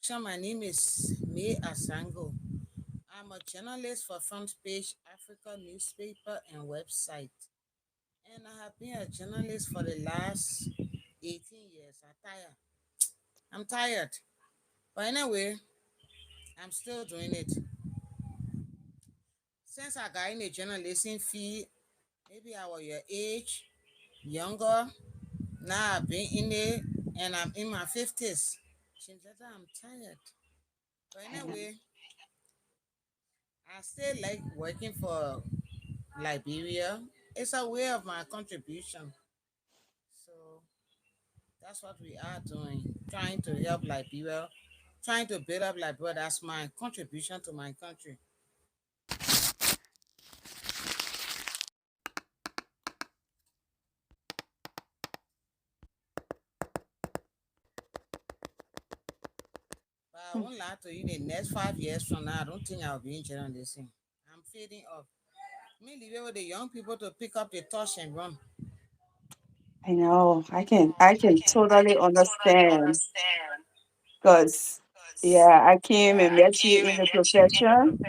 My name is Mae Azango. I'm a journalist for Front Page Africa newspaper and website. And I have been a journalist for the last 18 years. I'm tired. But anyway, I'm still doing it. Since I got in the journalism field, maybe I was your age, younger. Now I've been in it and I'm in my 50s. Seems that I'm tired. But anyway, I still like working for Liberia. It's a way of my contribution. So that's what we are doing, trying to help Liberia, trying to build up Liberia. That's my contribution to my country. But I won't lie to you, the next 5 years from now, I don't think I'll be in journalism. I'm fading off. Me leave it with the young people to pick up the torch and run. I know. I can totally understand because yeah, I came and met you in the profession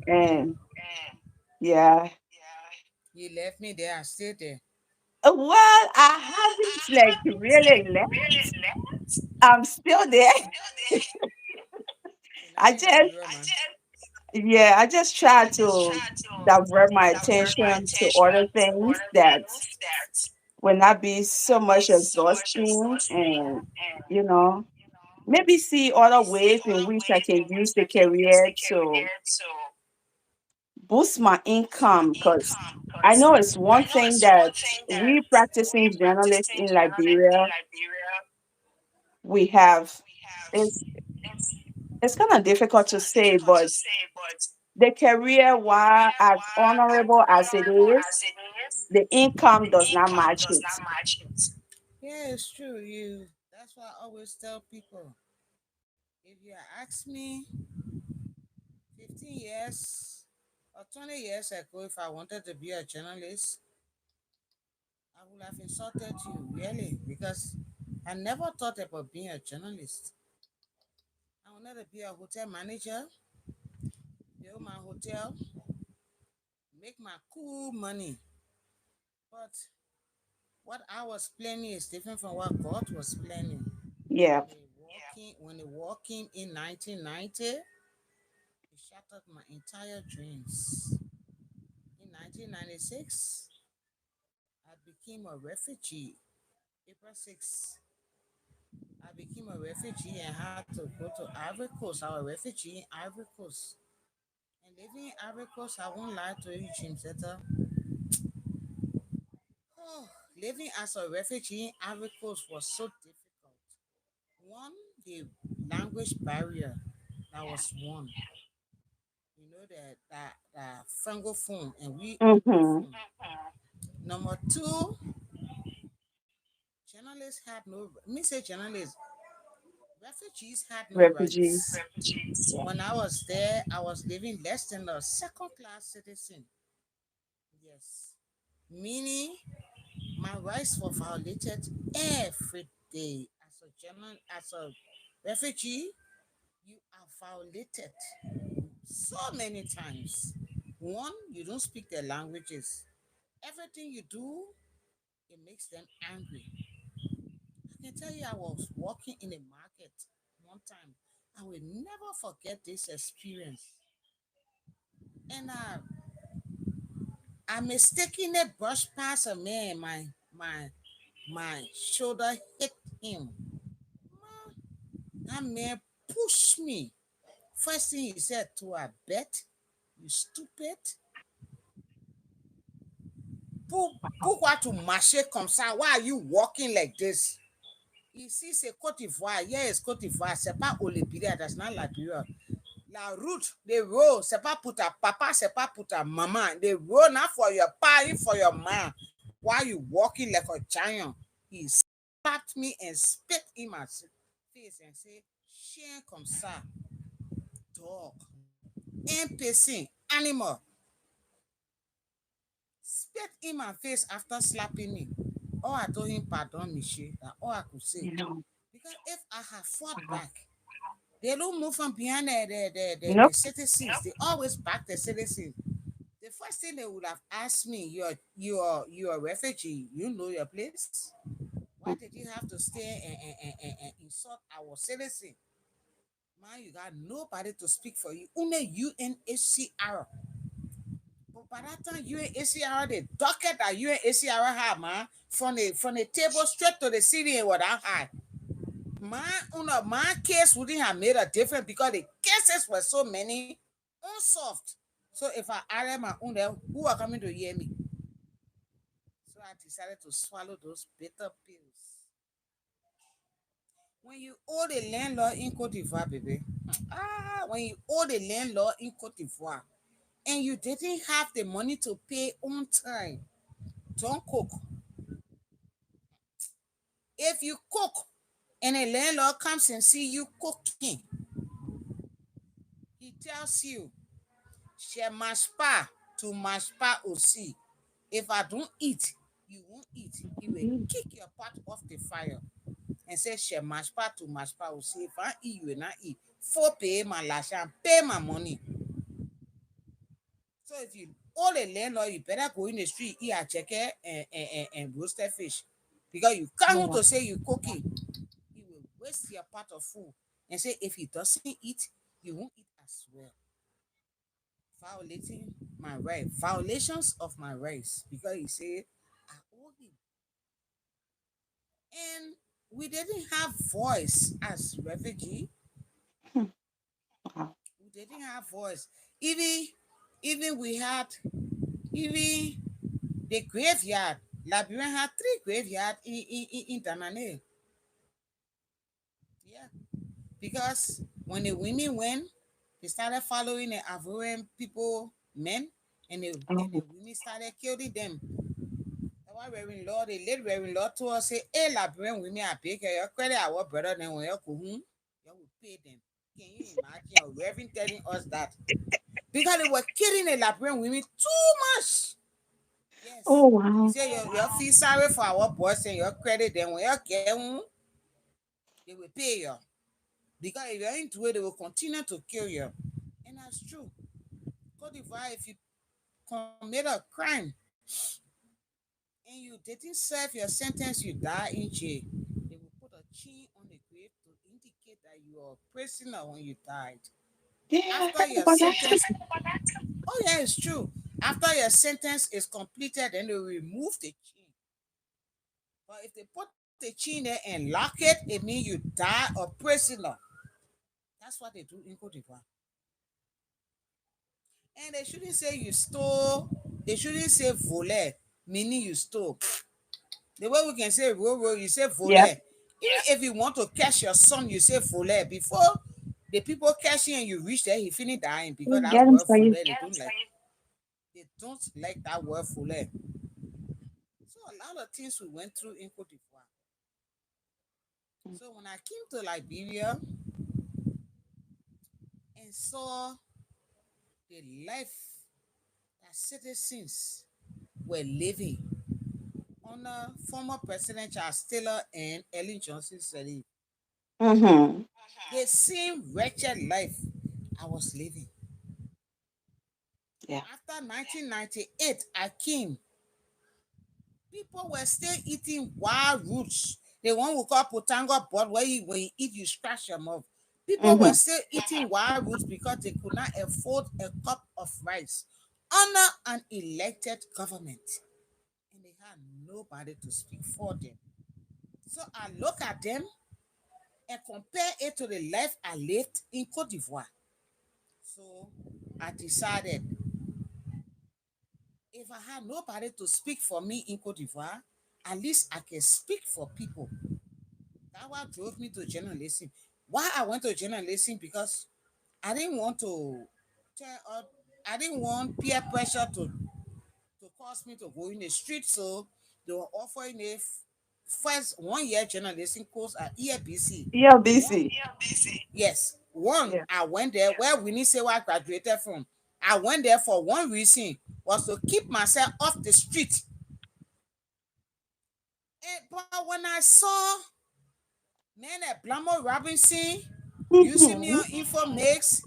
and yeah. You left me there, I stayed there. Well, I haven't like really left. I'm still there. You're not I in just Liberia, man. yeah, I just try to divert my attention to other things that will not be so much exhausting and you know maybe see other ways in which I can use the career to boost my income because I know it's one thing that we practicing journalists in Liberia we have. It's it's kind of difficult to say, but the career, while as honorable as it is, the income does not match it. Yeah, it's true. That's why I always tell people if you ask me 15 years or 20 years ago if I wanted to be a journalist, I would have insulted you, really, because I never thought about being a journalist. I wanted to be a hotel manager, build my hotel, make my cool money. But what I was planning is different from what God was planning. Yeah. When the war came in 1990, it shattered my entire dreams. In 1996, I became a refugee. April 6, I became a refugee and had to go to Ivory Coast. I was a refugee in Ivory Coast. And living in Ivory Coast, I won't lie to you, Jim Zeta. Oh, living as a refugee in Ivory Coast was so difficult. One, the language barrier, that was one. You know that francophone and we Mm-hmm. anglophone. Number two, journalists had no. Me say journalists, refugees had no rights. Refugees. Yeah. When I was there, I was living less than a second class citizen. Yes. Meaning my rights were violated every day. As a refugee, you are violated so many times. One, you don't speak their languages. Everything you do, it makes them angry. I can tell you, I was walking in a market one time. I will never forget this experience. And I mistakenly brushed past a man. My shoulder hit him. That man pushed me. First thing he said to her, bet, you stupid. Pourquoi tu marches comme ça? Why are you walking like this? Ici, c'est Côte d'Ivoire. Here is Côte d'Ivoire. C'est pas au Liberia. That's not Liberia. La route, the road, c'est pas pour ta papa, c'est pas pour ta maman. The road not for your party, for your man. Why you walking like a giant? He slapped me and spit in my face and said, chien comme ça, dog, imbécile, animal. Spit in my face after slapping me. Oh, I told him, pardon, monsieur. That all I could say. You know. Because if I had fought Wow. back, They don't move from behind the Nope. citizens. They always back the citizens. The first thing they would have asked me, you're a refugee, you know your place. Why did you have to stay and insult our citizen? Man, you got nobody to speak for you. Only UNHCR. But by that time, UNHCR, the docket that UNHCR had, man, from the table straight to the city and what I had. My case wouldn't have made a difference because the cases were so many unsolved. So if I added my own there, who are coming to hear me? So I decided to swallow those bitter pills. When you owe the landlord in Cote d'Ivoire, baby, when you owe the landlord in Cote d'Ivoire and you didn't have the money to pay on time, don't cook. If you cook and a landlord comes and see you cooking, he tells you, "She mange pas, tu mange pas aussi." If I don't eat, you won't eat. He will kick your pot off the fire and say, "She mange pas, tu mange pas aussi." If I eat, you will not eat. For pay my l'argent, pay my money. So if you owe the landlord, you better go in the street, eat a chicken and roasted fish. Because you Oh, can't wow. to say you cooking. He will waste your pot of food and say if he doesn't eat, you won't eat as well. Violating my right, violations of my rights because he said I owe him. And we didn't have voice as refugee. Hmm. Wow. We didn't have voice. Even even we had even the graveyard. Liberian had three graveyard in Danane. Yeah. Because when the women went, they started following the Ivorian people, men, and the Oh. women started killing them. Our Reverend Lord, the late Reverend Lord told us, say, hey, Liberian women are big, your credit our brother, then when you go home, you will pay them. Can you imagine a Reverend telling us that? Because they were killing the Liberian women too much. Yes. Oh, He wow. said, you feel sorry for our boys and your credit, then when you get home, they will pay you. Because if you're into it, they will continue to kill you. And that's true. Cote d'Ivoire, if you commit a crime and you didn't serve your sentence, you die in jail. They will put a chain on the grave to indicate that you are a prisoner when you died. Yeah, I After heard your about that too. sentence, oh yeah, it's true. After your sentence is completed, then they will remove the chain. But if they put the chain there and lock it means you die a prisoner. That's what they do in Cote d'Ivoire. And they shouldn't say you stole. They shouldn't say voler, meaning you stole. The way we can say ro, you say Yep. voler. Even if you want to catch your son, you say voler. Before the people catch him and you reach there, he finish dying because that Get him word for you. voler, they don't like that word voler. So a lot of things we went through in Cote d'Ivoire. So when I came to Liberia and saw the life that citizens were living under former President Charles Taylor and Ellen Johnson Sirleaf. Mm-hmm. The same wretched life I was living. Yeah. After 1998, I came. People were still eating wild roots. The one we call potango bud, where when you eat, you scratch your mouth. People were Mm-hmm. still eating wild roots because they could not afford a cup of rice under an elected government. And they had nobody to speak for them. So I look at them and compare it to the life I lived in Cote d'Ivoire. So I decided if I had nobody to speak for me in Cote d'Ivoire, at least I can speak for people. That what drove me to journalism. Why I went to journalism because I didn't want to tell I didn't want peer pressure to cause me to go in the street. So they were offering a first 1 year journalism course at EFBC. Yeah, One, BC. yes, one Yeah. I went there where Winnie Sewa graduated from. I went there for one reason was to keep myself off the street. But when I saw men like Blamo Robinson, You see me on Info Mix,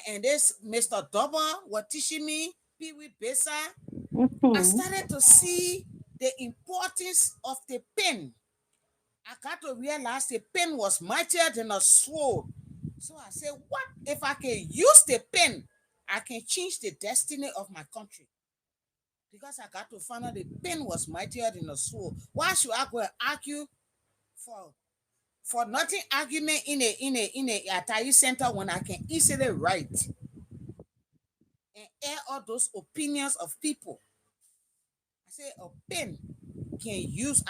and this Mr. Double was teaching me, Pee Wee Besa. I Mhm. started to see the importance of the pen. I got to realize the pen was mightier than a sword. So I said, what if I can use the pen? I can change the destiny of my country. Because I got to find out the pen was mightier than a sword. Why should I go and argue for nothing argument in a Atayi center when I can easily write and air all those opinions of people? I say a pen I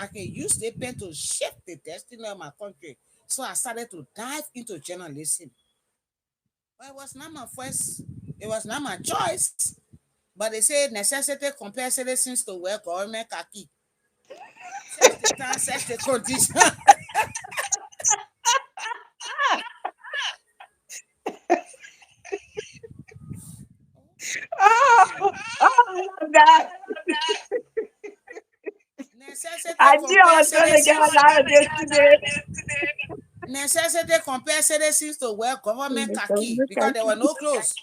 can use the pen to shape the destiny of my country. So I started to dive into journalism. But it was not my choice. But they say necessity compels citizens to wear government khaki. Such the time, such the condition. Oh, I love that. Necessity I knew I compels was going to get citizens. out of this today. Necessity compels citizens to wear government khaki Look because at there were you. no clothes.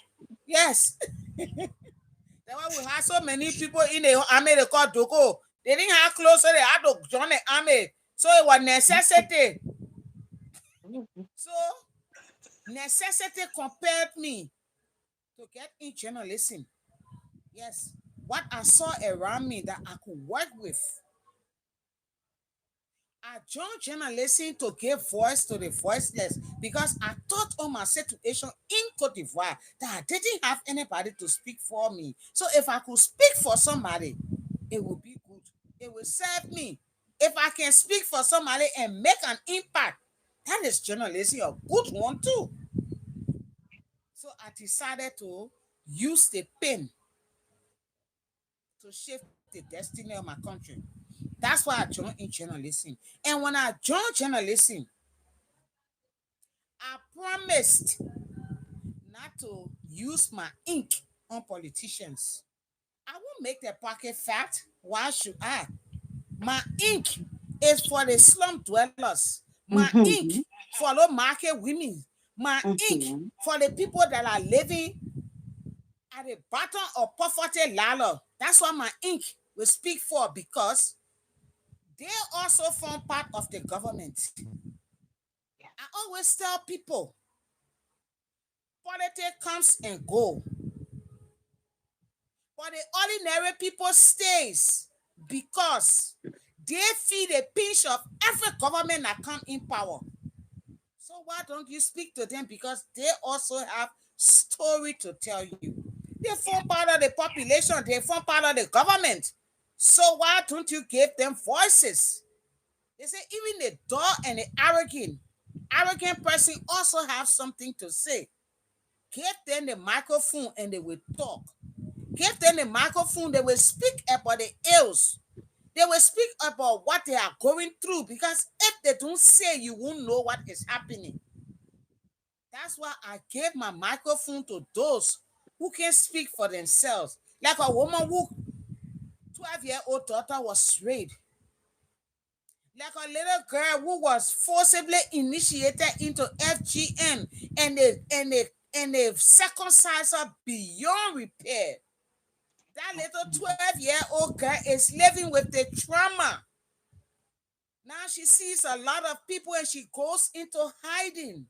Yes. That's why we had so many people in the army they called Doko. They didn't have clothes, so they had to join the army. So it was necessity. So necessity compelled me to get in journalism. Yes. What I saw around me that I could work with. I joined journalism to give voice to the voiceless because I thought on my situation in Cote d'Ivoire that I didn't have anybody to speak for me. So if I could speak for somebody, it would be good. It will serve me. If I can speak for somebody and make an impact, that is journalism, a good one too. So I decided to use the pen to shape the destiny of my country. That's why I joined in journalism. And when I joined journalism, I promised not to use my ink on politicians. I won't make the pocket fat. Why should I? My ink is for the slum dwellers. My ink Mhm. for low market women. My ink Mhm. for the people that are living at the bottom of poverty ladder. That's what my ink will speak for because they also form part of the government. I always tell people politics comes and go, but the ordinary people stays because they feel the pinch of every government that come in power. So why don't you speak to them? Because they also have story to tell you. They form part of the population. They form part of the government. So why don't you give them voices? They say even the dull and the arrogant person also have something to say. Give them the microphone and they will talk. Give them the microphone, they will speak about the ills. They will speak about what they are going through because if they don't say, you won't know what is happening. That's why I gave my microphone to those who can speak for themselves. Like a woman who 12-year-old daughter was raped. Like a little girl who was forcibly initiated into FGM and they circumcised her beyond repair. That little 12-year-old girl is living with the trauma. Now she sees a lot of people and she goes into hiding.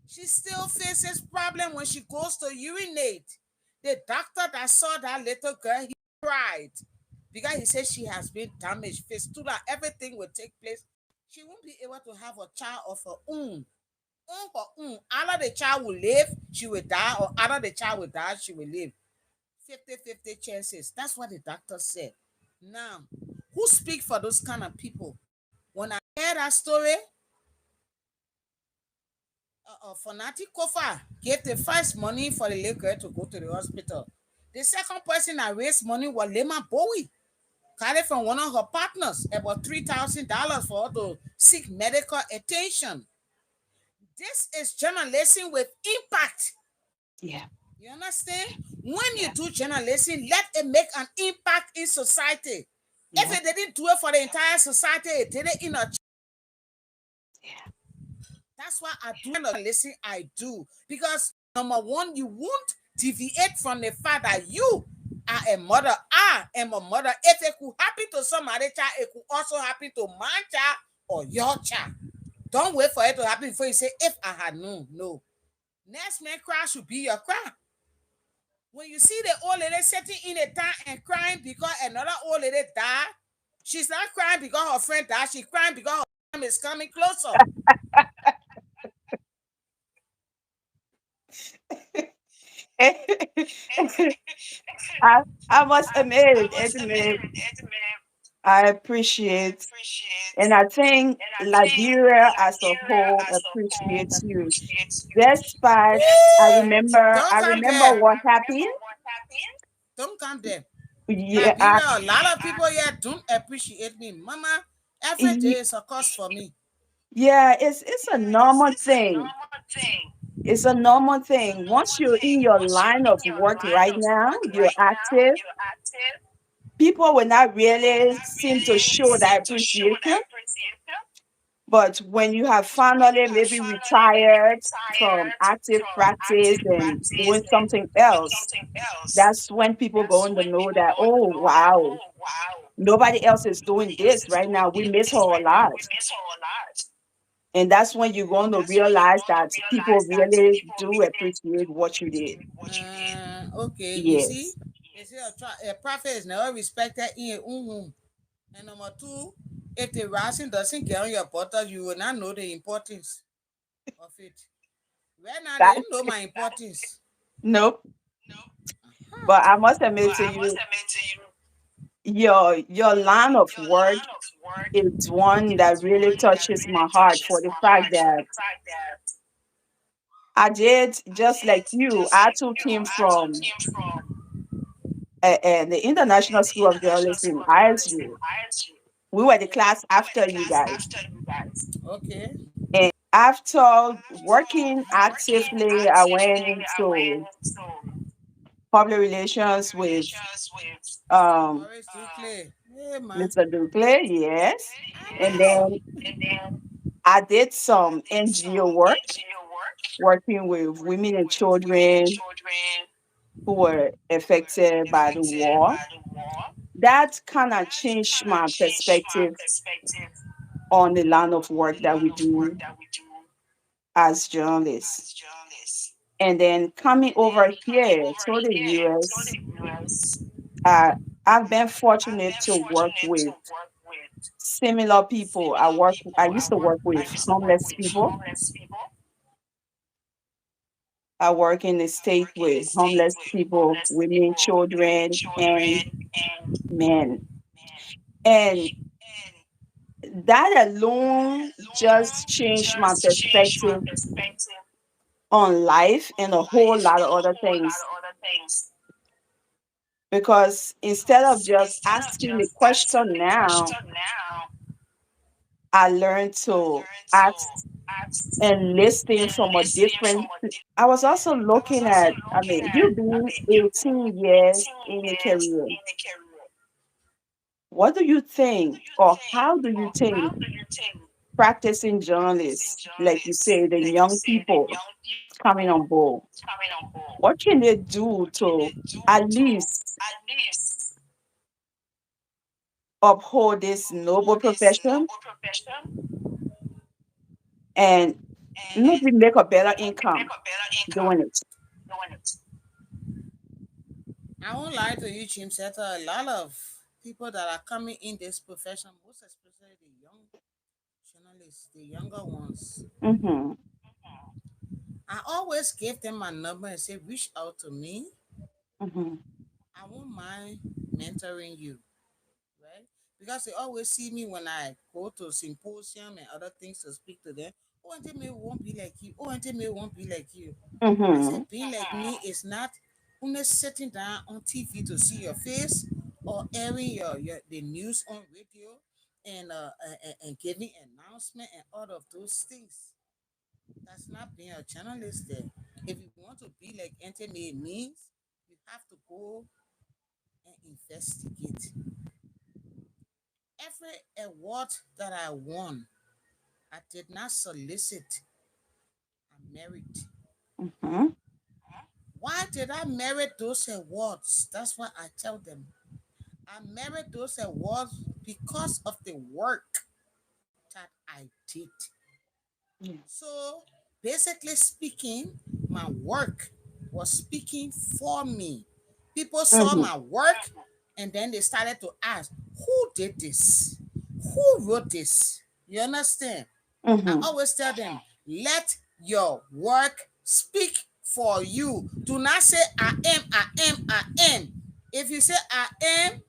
She still faces problem when she goes to urinate. The doctor that saw that little girl, he cried because he said she has been damaged. Fistula, everything will take place. She won't be able to have a child of her own. On her own. Either the child will live, she will die, or either the child will die, she will live. 50-50 chances. That's what the doctor said. Now, who speak for those kind of people? When I heard that story, Fonati Kofa gave the first money for the little girl to go to the hospital. The second person that raised money was Lema Bowie, carried from one of her partners about $3,000 for her to seek medical attention. This is journalism with impact. Yeah. You understand? When you Yeah. do journalism, let it make an impact in society. If Yeah. it didn't do it for the entire society, it did it in a. Yeah. That's why I do kind of listen. I do because number one, you won't deviate from the fact that you are a mother. I am a mother. If it could happen to somebody child, it could also happen to my child or your child. Don't wait for it to happen before you say, if I had known. No. Next man cry should be your cry. When you see the old lady sitting in a town and crying because another old lady died, she's not crying because her friend died. She's crying because her time is coming closer. I must admit, I appreciate, and I think Liberia as a whole appreciates you. Despite, Don't I come remember there. what happened. Don't come there. Yeah, Liberia, a lot of people here don't appreciate me. Mama, every day is a cost for me. yeah, it's a normal thing. It's a normal thing. Once you're in your line of work right now, you're active, people will not really seem to show that appreciation. But when you have finally maybe retired from active practice and doing something else, that's when people going to know that, oh, wow, nobody else is doing this right now. We miss her a lot. And that's when you're going to realize that people really do appreciate what you did. Okay, you see, Yes. a prophet is never respected in a home. And number two, if the rising doesn't get on your butter, you will not know the importance of it. Right now, they That, didn't know my importance. nope. Huh. But I must admit to you, your line of work is one that really touches my heart for the fact that I did just like you. I too came from the International School of Journalism in ISU. We were the class after you guys. Okay. And after working actively, I went into public relations with um, Maurice Duclay. Hey, man. Mr. Ducle, yes. I And know. then I did some NGO work, working with women and children who were affected by the war. That kind of changed my perspective on the line of work that we do as journalists. And then coming over here to the US, uh, I've been fortunate to work with similar people. I used to work with homeless people. I work in the state with homeless people, women, children, and men. And that alone just changed my perspective on life and a whole lot of other things. Because instead of just asking the question now, I learned to ask and listen from a different. I was also looking at, I mean, you being 18 years in a career, what do you think, or how do you think practicing journalists, like you say, the young people coming on board, what can they do to at least uphold this noble profession and maybe make a better income doing it? I won't lie to you, Jim Setter. A lot of people that are coming in this profession, most especially the young journalists, the younger ones, Mm-hmm. I always give them my number and say, reach out to me. Mm-hmm. I won't mind mentoring you, right? Because they always see me when I go to symposium and other things to speak to them. Oh, Auntie May won't be like you. Oh, Auntie May won't be like you. I Mm-hmm. said, being like me is not only sitting down on TV to see your face or airing your the news on radio and giving announcement and all of those things. That's not being a journalist there. If you want to be like Auntie May means, you have to go and investigate. Every award that I won, I did not solicit. married. Mhm. Why did I merit those awards? That's what I tell them. I merit those awards because of the work that I did. Yes. So, basically speaking, my work was speaking for me. People saw Mhm. my work and then they started to ask, who did this? Who wrote this? You understand? I Mhm. always tell them, let your work speak for you. Do not say, I am, I am, I am. If you say, I am,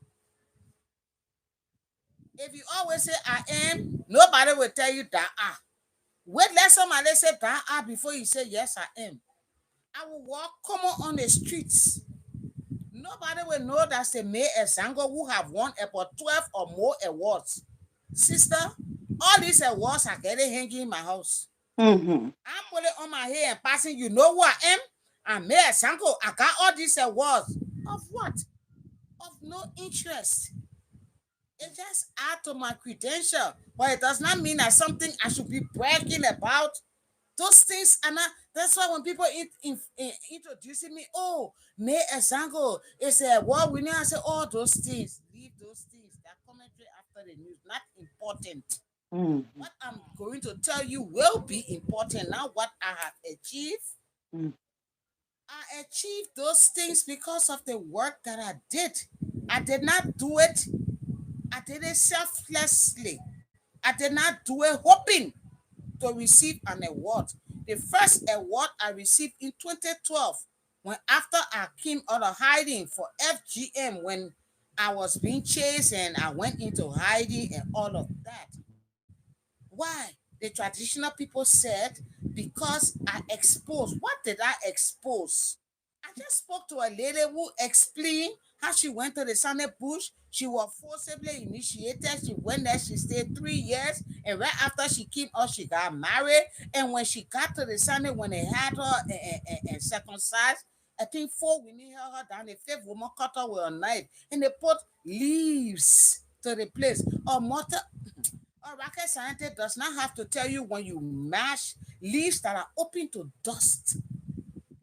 if you always say, I am, nobody will tell you that I. Wait, let somebody say that I before you say, yes, I am. I will walk common on the streets. Nobody will know that's a Mae Azango who have won about 12 or more awards. Sister, all these awards are getting hanging in my house. Mhm. I'm putting on my hair and passing. You know who I am? I'm Mae Azango. I got all these awards. Of what? Of no interest. It just add to my credential, but it does not mean that something I should be bragging about. Those things are not. That's why when people introducing me, oh, Mae Azango is a award winner. I say, all those things, leave those things. That commentary after the news, not important. Mhm. What I'm going to tell you will be important. Now, what I have achieved, Mhm. I achieved those things because of the work that I did. I did not do it. I did it selflessly. I did not do it hoping to receive an award. The first award I received in 2012, when after I came out of hiding for FGM, when I was being chased and I went into hiding and all of that. Why? The traditional people said, because I exposed. What did I expose? I just spoke to a lady who explained how she went to the Sunday bush. She was forcibly initiated. She went there, she stayed 3 years, and right after she came out, she got married. And when she got to the Sunday, when they had her and circumcised, I think 4 women held her down. The fifth woman cut her with a knife, and they put leaves to the place. A rocket scientist does not have to tell you when you mash leaves that are open to dust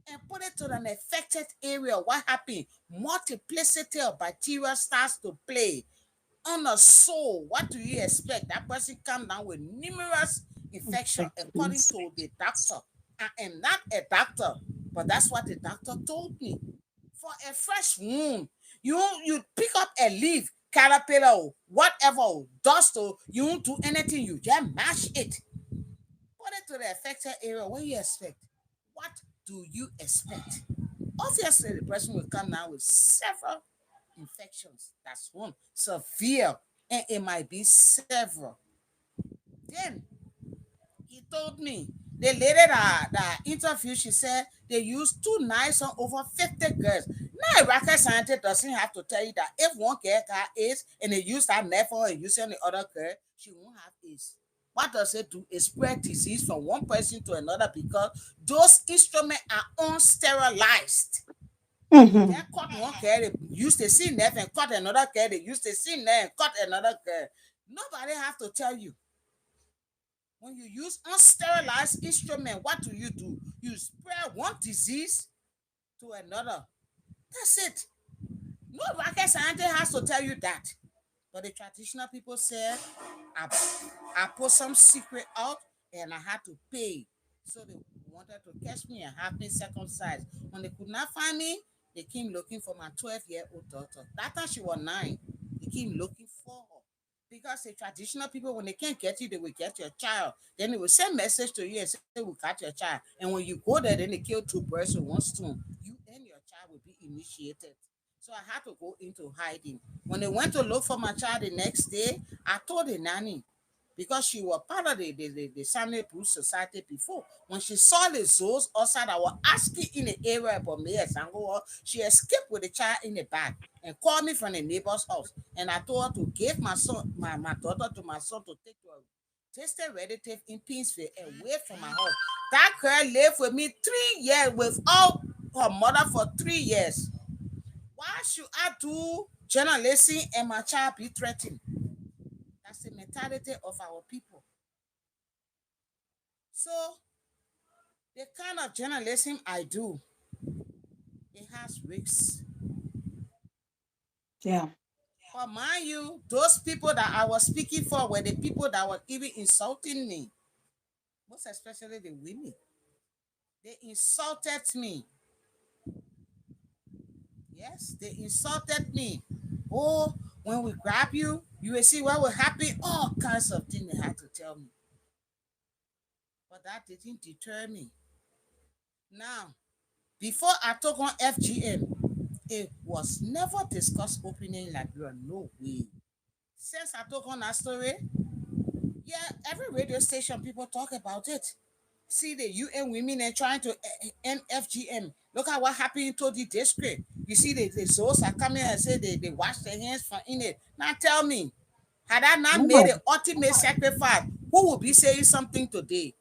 and put it to an affected area. What happened? Multiplicity of bacteria starts to play on a soul. What do you expect? That person come down with numerous infection according Infections. to the doctor. I am not a doctor, but that's what the doctor told me. For a fresh wound, you pick up a leaf, caterpillar, or whatever, dust, or you won't do anything. You just mash it, put it to the affected area. What do you expect? What do you expect? Obviously, the person will come down with several infections. That's one. Severe. And it might be several. Then he told me the lady that interviewed, she said they used two knives on over 50 girls. Now a rocket scientist doesn't have to tell you that if one girl got AIDS and they use that knife on and use it on the other girl, she won't have AIDS. What does it do? It spread disease from one person to another because those instruments are unsterilized. They Mhm. can't cut one girl, they use the same knife and cut another girl, they use the same knife and cut another girl. Nobody have to tell you. When you use unsterilized instrument, what do? You spread one disease to another. That's it. No rocket scientist has to tell you that. But the traditional people said, I, I put some secret out and I had to pay. So they wanted to catch me and have me circumcised. When they could not find me, they came looking for my 12-year-old daughter. That time she was 9. They came looking for her. Because the traditional people, when they can't get you, they will get your child. Then they will send message to you and say, we got your child. And when you go there, then they kill two birds with one stone. You and your child will be initiated. So I had to go into hiding. When they went to look for my child the next day, I told the nanny because she was part of the Sunday Bruce Society before. When she saw the zoos outside, I was asking in the area about Mae Azango. She escaped with the child in the bag and called me from the neighbor's house. And I told her to give my son, my daughter to my son to take to a distant relative in Pinsville away from my house. That girl lived with me 3 years without her mother for 3 years. Why should I do journalism and my child be threatened? That's the mentality of our people. So The kind of journalism I do, it has risks. Yeah. But mind you, those people that I was speaking for were the people that were even insulting me, most especially the women. They insulted me. Yes, they insulted me. Oh, when we grab you, you will see what will happen. All kinds of things they had to tell me. But that didn't deter me. Now, before I took on FGM, it was never discussed openly in Liberia. No way. Since I took on that story, yeah, every radio station people talk about it. See the UN women are trying to end FGM. Look at what happened to the district. You see the souls are coming and say they wash their hands from in it. Now tell me, had I not made No. the ultimate sacrifice, who would be saying something today?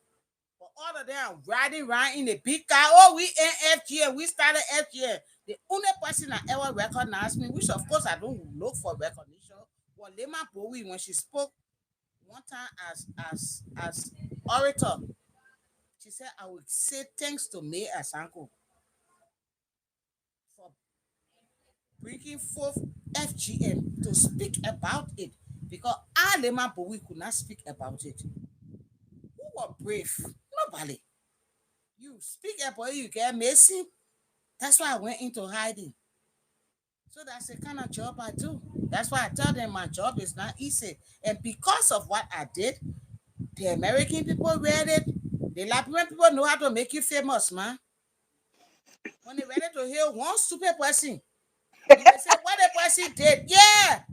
But all of them riding around in a big car. Oh, we end FGM. We started FGM. The only person that ever recognized me, which of course I don't look for recognition, was Lema Bowie when she spoke one time as orator. She said, I would say thanks to Mae Azango for bringing forth FGM to speak about it because Alema Bowie could not speak about it. Who was brave? Nobody. You speak about it, you get messy. That's why I went into hiding. So that's the kind of job I do. That's why I tell them my job is not easy. And because of what I did, the American people read it. The Liberian people know how to make you famous, man. When they ready to hear one stupid person, you will say what the person did. Yeah,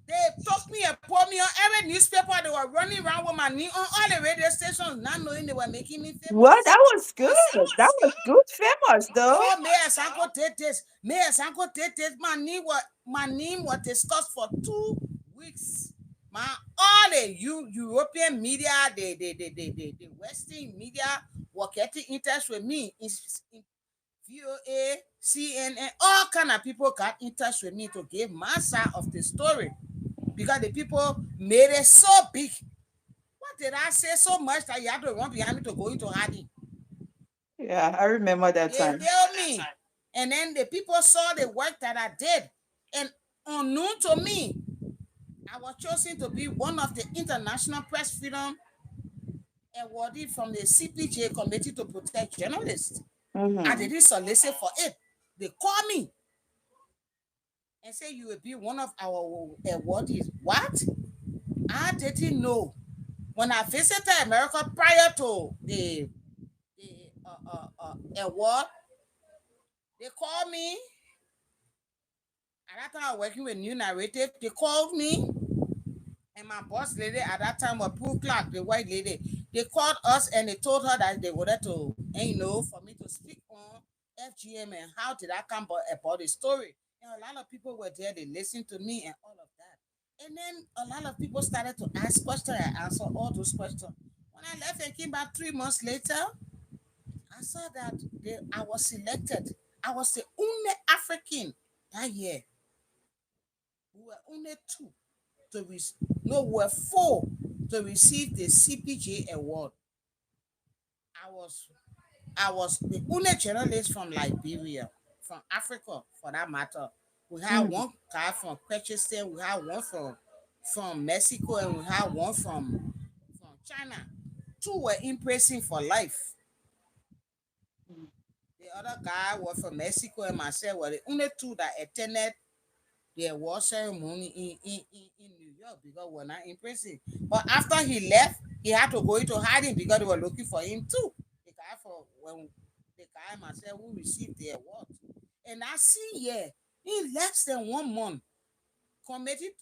they took me and put me on every newspaper. They were running around with my name on all the radio stations, not knowing they were making me What? famous. That was good. That was good famous though. Oh, Mayor Sanko did this. Mayor Sanko did this. My name was discussed for 2 weeks. My all the European media, the Western media were getting in touch with me. In VOA, CNN, all kind of people got in touch with me to give my side of the story because the people made it so big. What did I say so much that you had to run behind me to go into hiding? Yeah, I remember that They time. tell me. And then the people saw the work that I did. And unknown to me, I was chosen to be one of the International Press Freedom awardee from the CPJ Committee to Protect Journalists. I Mm-hmm. didn't solicit for it. They called me and said you will be one of our awardees. What? I didn't know. When I visited America prior to the award, they called me. At that time, I was working with New Narrative. They called me, and my boss lady at that time was Prue Clark, the white lady. They called us and they told her that they wanted to, for me to speak on FGM and how did I come about the story. And a lot of people were there. They listened to me and all of that. And then a lot of people started to ask questions. I answered all those questions. When I left and came back 3 months later, I saw that I was selected. I was the only African that year. We were only two to no, we were four to receive the CPJ award. I was I was the only journalist from Liberia, from Africa for that matter. We had Mm-hmm. one guy from Pakistan, we had one from Mexico, and we had one from China. Two were in prison for life. The other guy was from Mexico and myself were the only two that attended the award ceremony in New York because we're not in prison. But after he left, he had to go into hiding because they were looking for him too. The guy for when the guy myself who received the award. And I see here in less than 1 month, committed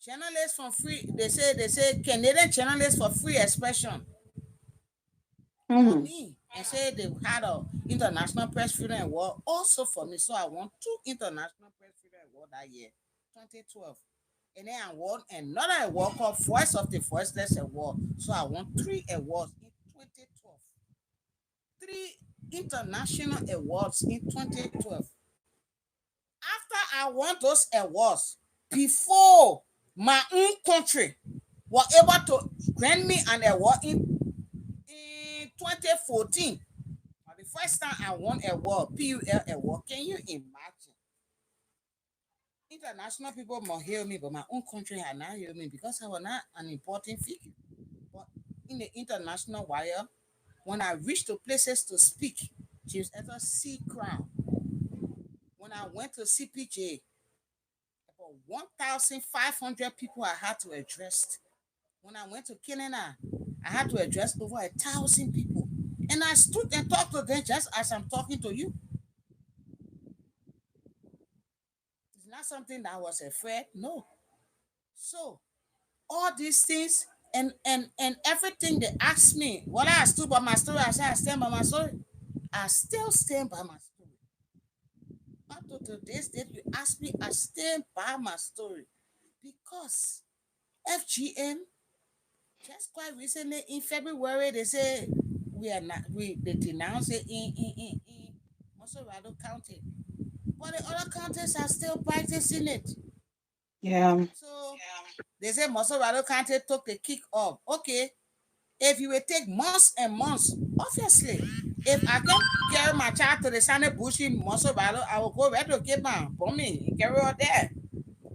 journalists from free. They say Canadian journalists for free expression. Call Mm-hmm. me and say they had a international press freedom award also for me. So I won two international press freedom award that year, 2012. And then I won another award called Voice of the Voiceless Award. So I won three awards in 2012. Three international awards in 2012. After I won those awards, before my own country were able to grant me an award 2014, the first time I won a award, PUL award. Can you imagine? International people must hail me, but my own country had not hailed me because I was not an important figure. But in the international wire, when I reached to places to speak, she was at a C crowd. When I went to CPJ, about 1,500 people I had to address. When I went to Canada, I had to address over 1,000 people. And I stood and talked to them just as I'm talking to you. It's not something that I was afraid. No. So all these things and everything they asked me, whether I stood by my story, I said I stand by my story. I still stand by my story. Up to today's date, you ask me, I stand by my story. Because FGM, just quite recently in February, they say we are not they denounce it in Mosorado County. But the other counties are still practicing it. Yeah. So they say Mosorado County took the kick off. Okay, if you will take months and months, obviously, if I can carry my child to the Sunday bush in Mosorado, I will go right to Cape Town, Bombay, and carry her there.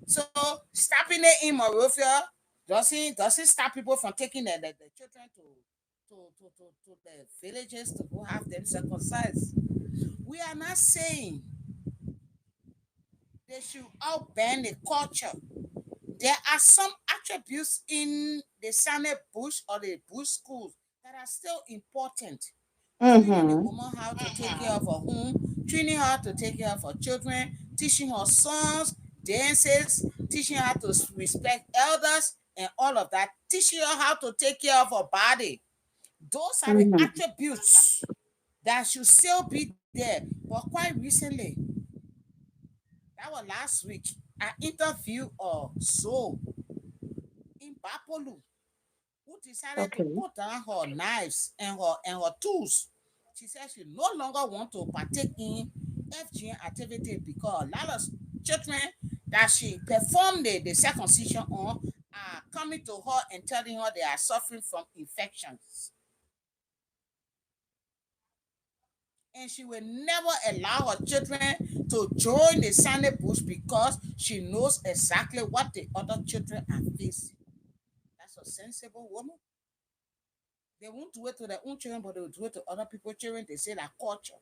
So stopping it in Morovia doesn't stop people from taking the children to the villages to go have them circumcised. We are not saying they should outban the culture. There are some attributes in the Sane bush or the bush schools that are still important. Training the Mm-hmm. woman how to take care of her home, training her to take care of her children, teaching her songs, dances, teaching her to respect elders, and all of that, teaching her how to take care of her body. Those are the Mm-hmm. attributes that should still be there. But quite recently, that was last week, I interviewed a soul in Bapolu who decided to Okay. put down her knives and her tools. She said she no longer want to partake in FGM activity because a lot of children that she performed the circumcision on are coming to her and telling her they are suffering from infections. And she will never allow her children to join the Sunday bush because she knows exactly what the other children are facing. That's a sensible woman. They won't do it to their own children, but they will do it to other people's children. They say that culture.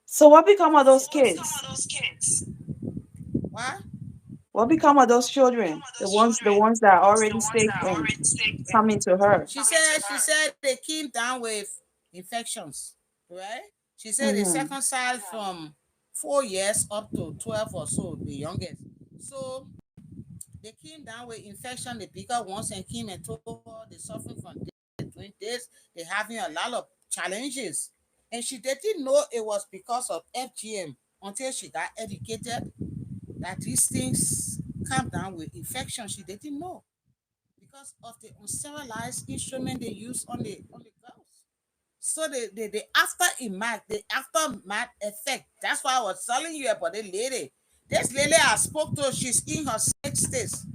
So what become of those Sensible. kids? Why? What become of those children? The ones that are already sick and coming to her. She said they came down with infections, right? She said they Mm-hmm. circumcised from 4 years up to 12 or so, the youngest. So they came down with infection, the bigger ones, and came and told her they're suffering from this, they're doing this, they're having a lot of challenges. And she didn't know it was because of FGM until she got educated that these things come down with infection. She didn't know because of the unsterilized instrument they use on the girls. So the aftermath effect. That's why I was telling you about the lady. This lady I spoke to, she's in her 60s.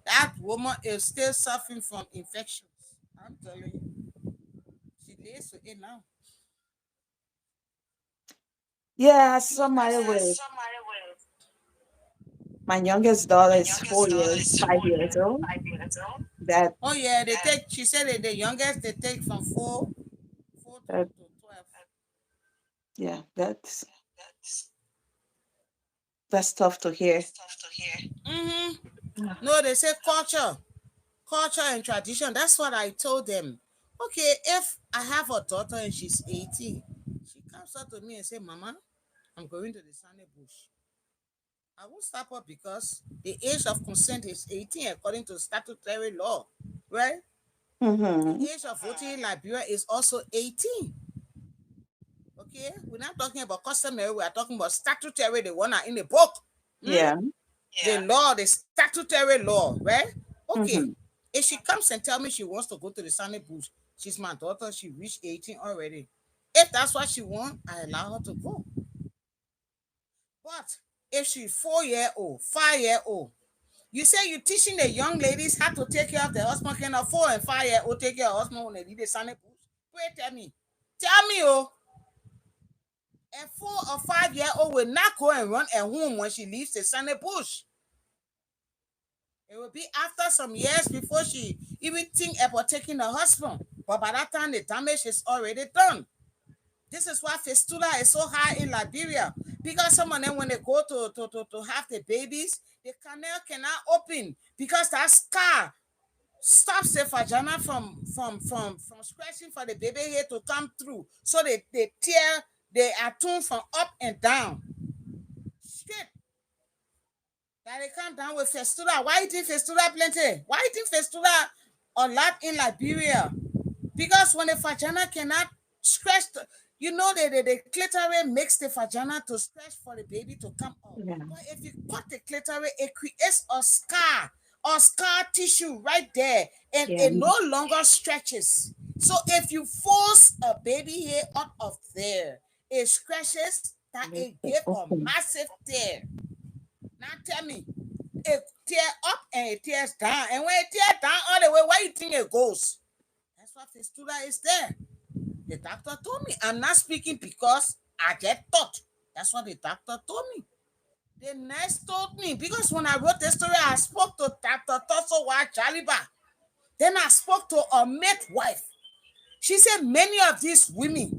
That woman is still suffering from infections. I'm telling you, she lives with it now. Yeah, So somebody that's with my youngest daughter is 4 years, 5 years old. That oh yeah, they take. She said that the youngest they take from four that to 12. yeah, that's tough to hear. Mm-hmm. Yeah. No, they say culture and tradition. That's what I told them. Okay, if I have a daughter and she's 18, she comes up to me and say, "Mama, I'm going to the Sunday bush." I won't stop her because the age of consent is 18 according to statutory law, right? The Mm-hmm. age of voting in Liberia is also 18. Okay, we're not talking about customary, we are talking about statutory, the one are in the book. Hmm? Yeah. The law, the statutory law, right? Okay. Mm-hmm. If she comes and tell me she wants to go to the Sunny Bush, she's my daughter, she reached 18 already. If that's what she wants, I allow her to go. But if she's 4 year old, 5 year old, you say you're teaching the young ladies how to take care of the husband. Can a 4 and 5 year old take care of husband when they leave the Sunny Bush? Wait, tell me. Tell me, oh, a 4 or 5 year old will not go and run a home when she leaves the sunny bush. It will be after some years before she even think about taking her husband. But by that time, the damage is already done. This is why fistula is so high in Liberia. Because some of them, when they go to have the babies, the canal cannot open because that scar stops the vagina from scratching for the baby hair to come through. So they tear, they are tuned from up and down. Straight. That they come down with fistula. Why you think fistula plenty? Why you think fistula a lot in Liberia? Because when the vagina cannot scratch, the clitoris makes the vagina to scratch for the baby to come out. Yeah. But if you cut the clitoris, it creates a scar or scar tissue right there, and Yeah. it no longer stretches. So if you force a baby hair out of there, it scratches that Make it it give a open. massive tear. Now tell me, it tear up and it tears down, and when it tears down all the way, where you think it goes? That's why fistula is there. The doctor told me. I'm not speaking because I get taught. That's what the doctor told me. The nurse told me because when I wrote the story, I spoke to Dr. Toso Wa Jaliba. Then I spoke to a midwife. She said many of these women,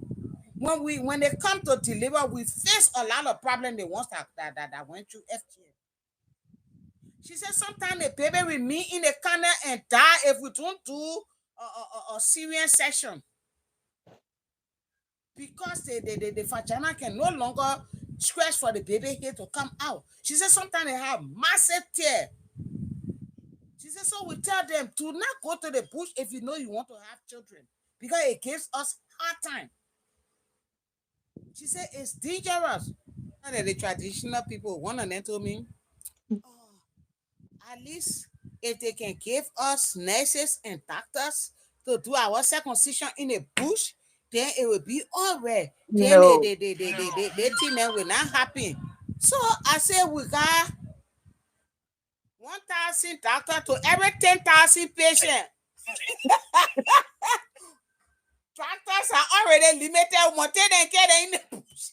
when they come to deliver, we face a lot of problems. The ones that went through FGM. She said sometimes the baby will meet in the corner and die if we don't do a serious session. Because the vagina can no longer scratch for the baby hair to come out. She said sometimes they have massive tear. She said, so we tell them to not go to the bush if you know you want to have children, because it gives us hard time. She said it's dangerous. And the traditional people, one of them told me, oh, at least if they can give us nurses and doctors to do our circumcision in the bush, then it will be all right. Then No. they think that will not happen. So I said we got 1,000 doctors to every 10,000 patients. Doctors are already limited. One thing they get in the bush.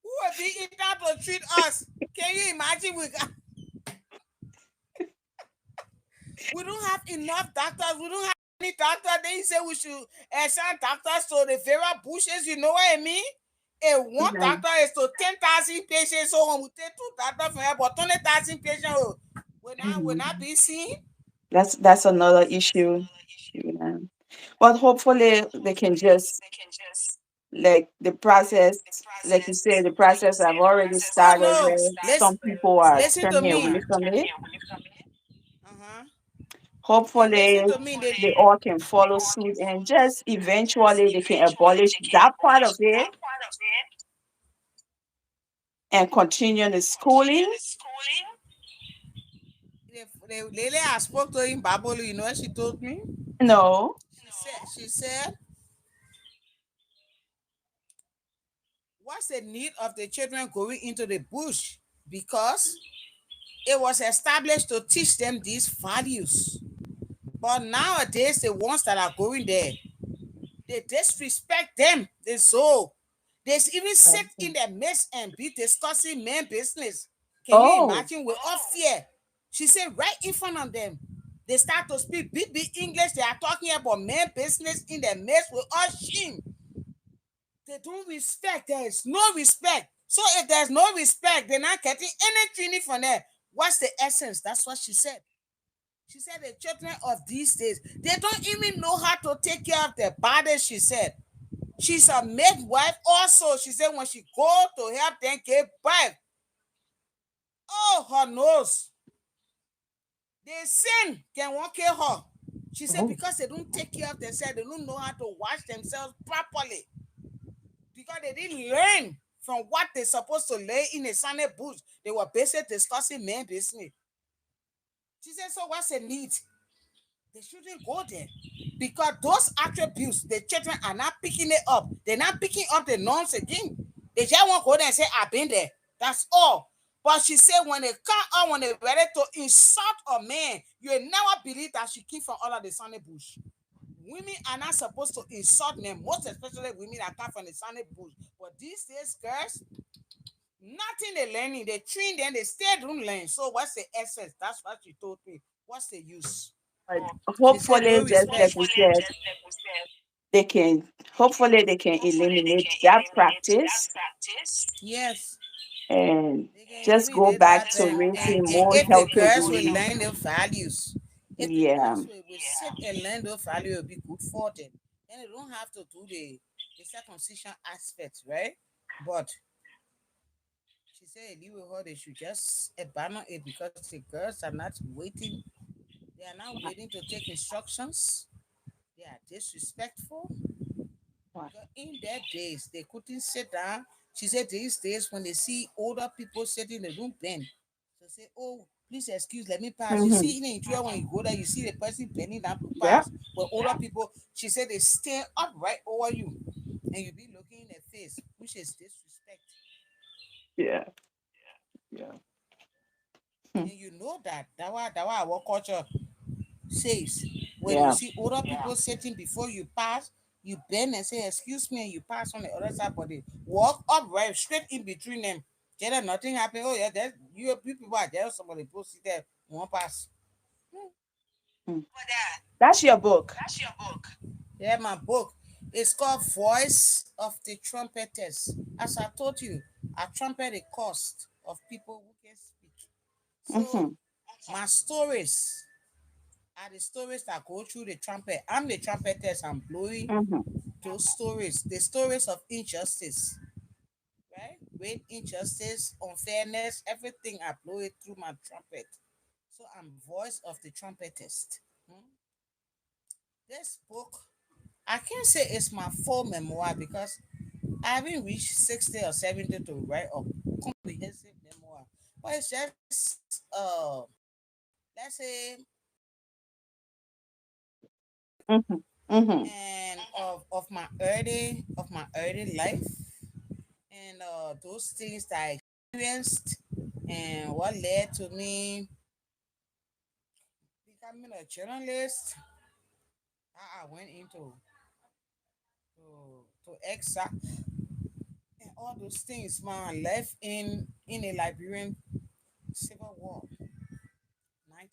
Who will be in that to treat us? Can you imagine we don't have enough doctors. We don't have any doctors. They say we should send doctors to the various bushes. You know what I mean? And one Yeah. doctor is to 10,000 patients. So when we take two doctors from here, but 20,000 patients will Mhm. not be seen. That's another issue. Yeah. But hopefully they can just, like, the process, like you said, the process have already Oh started no! where some people are Listen to turning me. away from it. Uh-huh. Hopefully Listen to me. they all can follow suit and just eventually they can abolish that part of it and continue the schooling. The lady I spoke to in Babolu, you know what she told me? No. She said, what's the need of the children going into the bush? Because it was established to teach them these values. But nowadays, the ones that are going there, they disrespect them. They even sit in their midst and be discussing men business. Can you Oh, imagine? With all fear. She said right in front of them. They start to speak big English. They are talking about men business in their midst with all shame. They don't respect. There is no respect. So if there's no respect, they're not getting any training from there. What's the essence? That's what she said. She said the children of these days, they don't even know how to take care of their bodies, she said. She's a midwife also. She said when she go to help them give birth, oh, her nose, the sin can won't kill her. She said oh, because they don't take care of themselves, they don't know how to wash themselves properly. Because they didn't learn from what they're supposed to learn in a sunny bush. They were basically discussing men business. She said, so what's the need? They shouldn't go there. Because those attributes, the children are not picking it up. They're not picking up the norms again. They just won't go there and say, I've been there. That's all. But she said when they come out, when they're ready to insult a man, you'll never believe that she came from all of the sunny bush. Women are not supposed to insult them, most especially women that come from the sunny bush. But these days, girls, nothing they learning. They train them, they stay don't learn. So what's the essence? That's what she told me. What's the use? But She said hopefully, no just like respect. we said, they can hopefully they can eliminate that practice Yes. and They can just go eliminate back that to and raising more if the healthy girls will babies. learn the values, if the Yeah. girls will sit and learn those values, it will be good for them. And they don't have to do the circumcision aspect, right? But she said leave with her, they should just abandon it because the girls are not waiting. They are not waiting to take instructions. They are disrespectful. Wow. Because in their days, they couldn't sit down. She said these days, when they see older people sitting in the room bend, so say, "Oh, please excuse, let me pass." You Mm-hmm. see, in the interior, when you go there, you see the person bending down to Yep. pass. But older people, she said, they stand upright over you, and you be looking in their face, which is disrespect. Yeah. Yeah. Hmm. And you know that why our culture says when you Yeah. see older people sitting before you pass, you bend and say, "Excuse me," and you pass on the other side, but they walk upright straight in between them. Tell them nothing happened. Oh, yeah, that you people are there. Somebody go sit there, won't pass. Hmm. That's your book. Yeah, my book. It's called Voice of the Trumpeters. As I told you, I trumpet the cost of people who can speak. So Mm-hmm. my stories are the stories that go through the trumpet. I'm the trumpetess. I'm blowing Mm-hmm. those stories, the stories of injustice, right? Great injustice, unfairness, everything, I blow it through my trumpet. So I'm voice of the trumpetist. Hmm? This book, I can't say it's my full memoir because I haven't reached 60 or 70 to write a comprehensive memoir. But it's just let's say Mm-hmm. Mm-hmm. and of my early life and those things that I experienced and what led to me becoming a journalist. I went into to exile and all those things. Man, left in a Liberian civil war,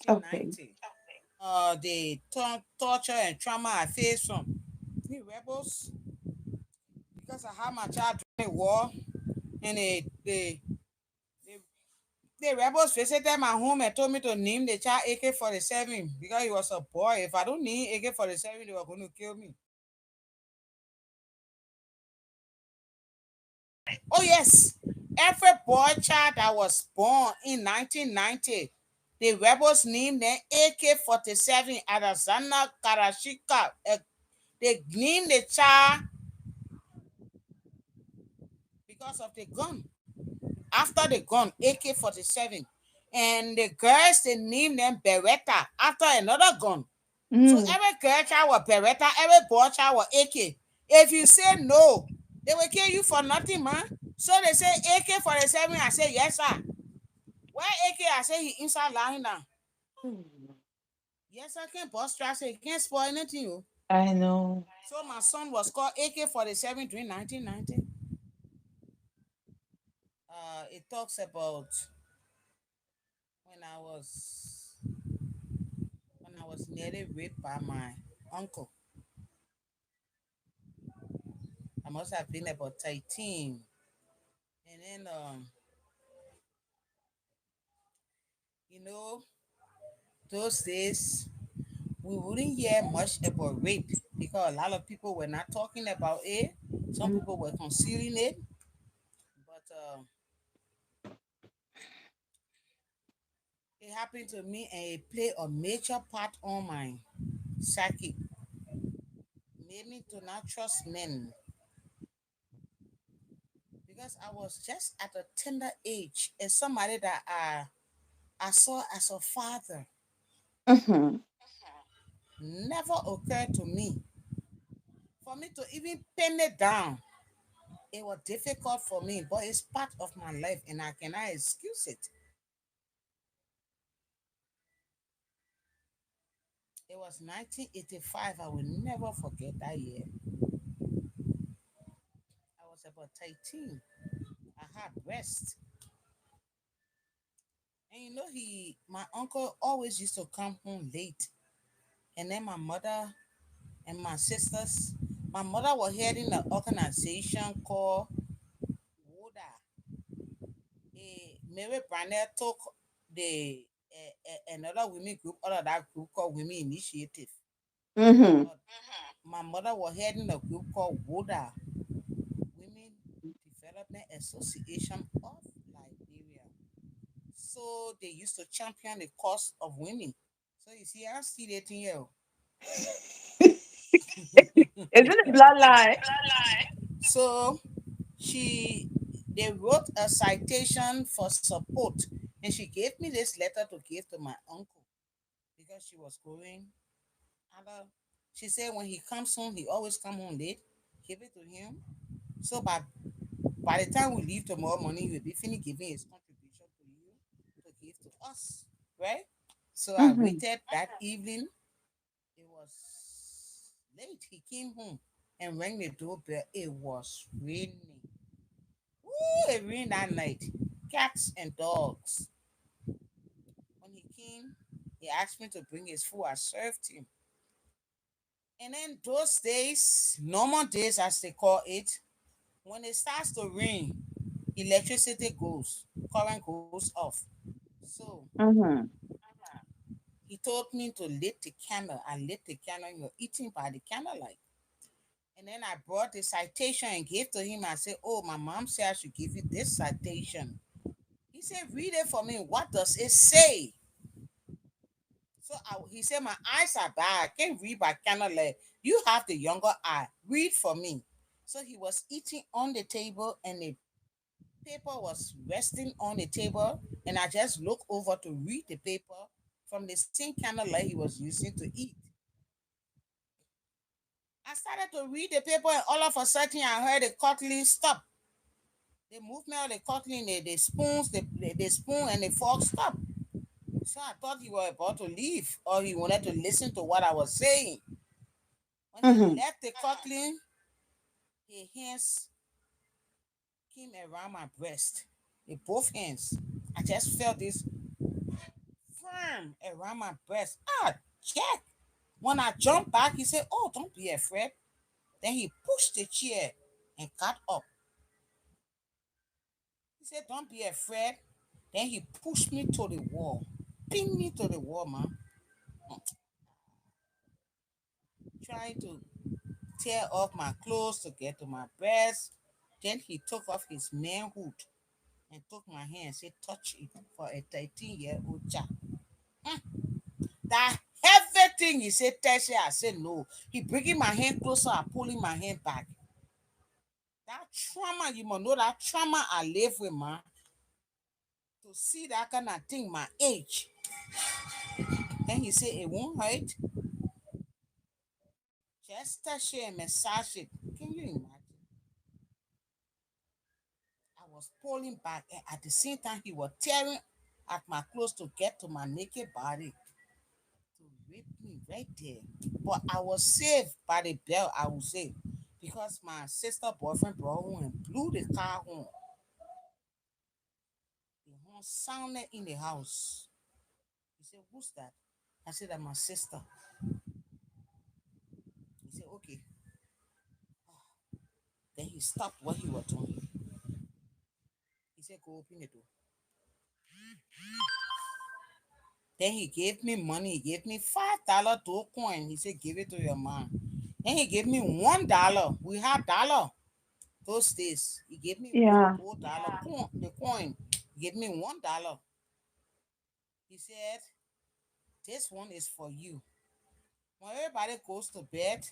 Okay. 1990. The torture and trauma I faced from the rebels because I had my child during the war, and they the rebels visited my home and told me to name the child AK-47 because he was a boy. If I don't name AK-47, they were going to kill me. Oh yes, every boy child that was born in 1990, the rebels named them AK-47 Adazana Karashika. They named the child because of the gun. After the gun, AK-47. And the girls, they named them Beretta after another gun. So Mm. every girl child was Beretta, every boy child was AK. If you say no, they will kill you for nothing, man. So they say AK-47. I say yes, sir. Where AK? I say he inside lying down. Yes, I can bust I say he can't spoil anything. Oh. I know. So my son was called AK-47 during 1990. It talks about when I was when I was nearly raped by my uncle. I must have been about 13. And then you know, those days we wouldn't hear much about rape because a lot of people were not talking about it. Some Mm. people were concealing it, but it happened to me and it played a major part on my psyche. Made me to not trust men because I was just at a tender age and somebody that I saw as a father Mm-hmm. never occurred to me. For me to even pin it down, it was difficult for me, but it's part of my life and I cannot excuse it. It It was 1985. I will never forget that year. I was about 13. I had breast. And my uncle always used to come home late. And then my mother and my sisters, my mother was heading an organization called WODA. Mary Brannett took another women group out of that group called Women Initiative. Mm-hmm. But my mother was heading a group called WODA, Women Development Association of Liberia. So they used to champion the cause of women. So you see, I'm still 18 years old. Is it a bloodline? So she they wrote a citation for support, and she gave me this letter to give to my uncle because she was going. Other, she said when he comes home, he always come home late. Give it to him. So by the time we leave tomorrow morning, he will be finished giving his contribution to you to give to us, right? So I Mm-hmm. waited that evening. It was late. He came home and rang the doorbell. It was raining. Ooh, it rained that night. Cats and dogs. When he came, he asked me to bring his food. I served him. And then those days, normal days as they call it, when it starts to rain, electricity goes, current goes off. So Mm-hmm. he told me to lit the candle. I lit the candle and we're eating by the candlelight. And then I brought the citation and gave to him. I said, "Oh, my mom said I should give you this citation." He said, "Read it for me. What does it say?" He said, "My eyes are bad. I can't read by candlelight. You have the younger eye. Read for me." So he was eating on the table and the paper was resting on the table. And I just looked over to read the paper from the same candlelight he was using to eat. I started to read the paper and all of a sudden I heard the cutlery stop. The movement of the cutlery, the spoons, the spoon and the fork stop. So I thought he was about to leave or he wanted to listen to what I was saying. When he Mm-hmm. left the cockling, his hands came around my breast. With both hands. I just felt this firm around my breast. Ah, Jack. When I jumped back, he said, "Oh, don't be afraid." Then he pushed the chair and got up. He said, "Don't be afraid." Then he pushed me to the wall. Pinned me to the wall, man. Trying to tear off my clothes to get to my breast. Then he took off his manhood and took my hand and said, "Touch it for a 13-year-old child." That heavy thing he said, "Touch it." I said, "No." He bringing my hand closer, I pulling my hand back. That trauma, you must know that trauma I live with, man. To see that kind of thing, my age. Then he said, "It won't hurt. Just touch it and massage it." Can you imagine? I was pulling back, and at the same time, he was tearing at my clothes to get to my naked body to rape me right there. But I was saved by the bell, I would say, because my sister boyfriend brought home and blew the car home. The horn sounded in the house. He said, "Who's that?" I said, "That's my sister." He said, "Okay." Then he stopped what he was doing. He said, "Go open the door." Then he gave me money. He gave me $5 to coin. He said, "Give it to your mom." Then he gave me $1. We had dollar those days. He gave me one Yeah. whole dollar coin. The coin. He gave me $1. He said, "This one is for you. When everybody goes to bed,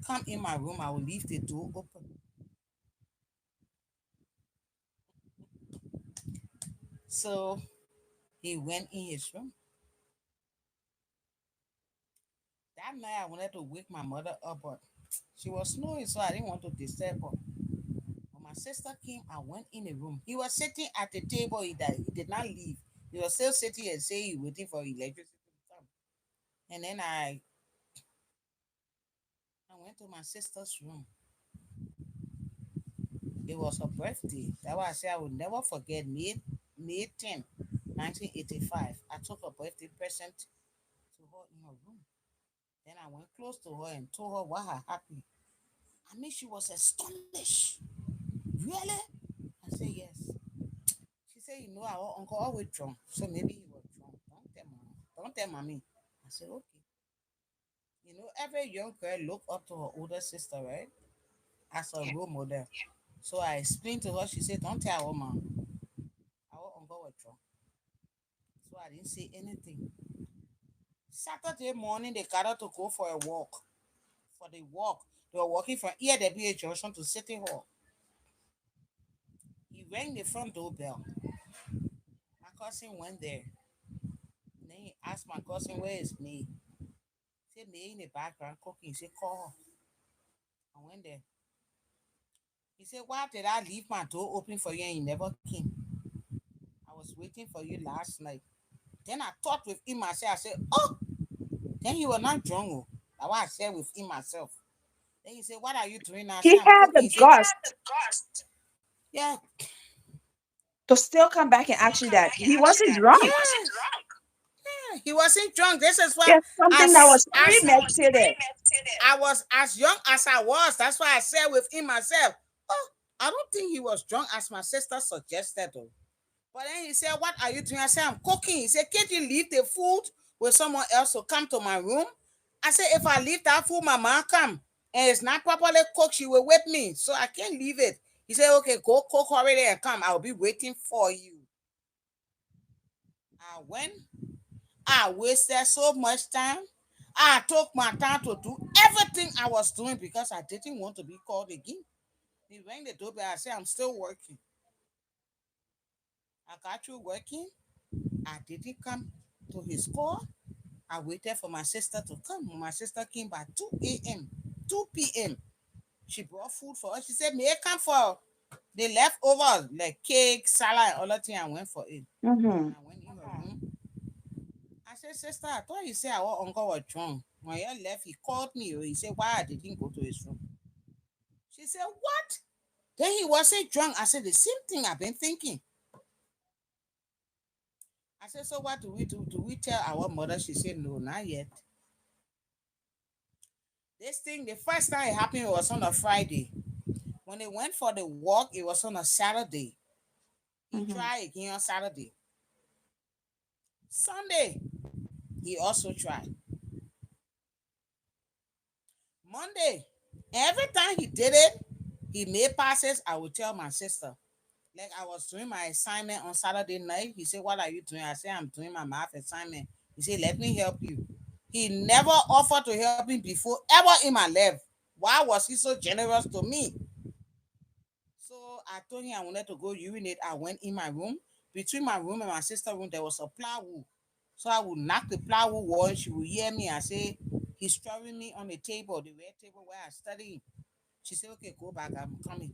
come in my room. I will leave the door open." So he went in his room. That night I wanted to wake my mother up, but she was snoring, so I didn't want to disturb her. When my sister came, I went in the room. He was sitting at the table. He did not leave. He was still sitting and saying he waiting for electricity to come. And then I went to my sister's room. It was her birthday. That's why I say I will never forget May 10th, 1985. I took a birthday present to her in her room. Then I went close to her and told her what had happened. I mean, she was astonished. Really? I said, yes. She said, our uncle always drunk. So maybe he was drunk. Don't tell mommy. Don't tell mommy. I said, okay. Every young girl look up to her older sister, right? As a role model. So I explained to her, she said, don't tell our mom. Our uncle was drunk. So I didn't say anything. Saturday morning, they gathered to go for a walk. For the walk, they were walking from EWA Junction to City Hall. He rang the front doorbell. My cousin went there. And then he asked my cousin, where is May? He said, May in the background cooking. He said, call her. I went there. He said, why did I leave my door open for you and you never came? I was waiting for you last night. Then I thought with him myself. I said, oh, then you were not drunk. Oh. That's what I said with him myself. Then he said, what are you doing now? I said, He I'm had cooking. the He said, gust yeah. to still come back and ask you that. He wasn't drunk. He wasn't drunk. This is what It's something that as was as premeditated. I was as young as I was. That's why I said with him myself. Oh, I don't think he was drunk as my sister suggested though. But then he said, what are you doing? I said, I'm cooking. He said, can't you leave the food with someone else to come to my room? I said, if I leave that food, my mom come and it's not properly cooked, she will whip me. So I can't leave it. He said, okay, go cook already and come. I'll be waiting for you. I went. I wasted so much time. I took my time to do everything I was doing because I didn't want to be called again. He rang the doorbell. I said, I'm still working. I got through working. I didn't come to his call. I waited for my sister to come. When my sister came by 2 a.m., 2 p.m., she brought food for us. She said, may I come for the leftovers, like cake, salad, and all that thing. I went for it. Mm-hmm. And I went in her room. I said, sister, I thought you said our uncle was drunk. When you left, he called me. He said, why I didn't go to his room? She said, what? Then he wasn't drunk. I said, the same thing I've been thinking. I said, so what do we do? Do we tell our mother? She said, no, not yet. This thing, the first time it happened was on a Friday. When they went for the walk, it was on a Saturday. He Mm-hmm. tried again on Saturday. Sunday, he also tried. Monday, every time he did it, he made passes. I would tell my sister. Like I was doing my assignment on Saturday night. He said, what are you doing? I said, I'm doing my math assignment. He said, let me help you. He never offered to help me before, ever in my life. Why was he so generous to me? So I told him I wanted to go urinate. I went in my room. Between my room and my sister's room, there was a plywood. So I would knock the plywood wall and she would hear me. I say, he's throwing me on the table, the red table where I study. She said, okay, go back. I'm coming.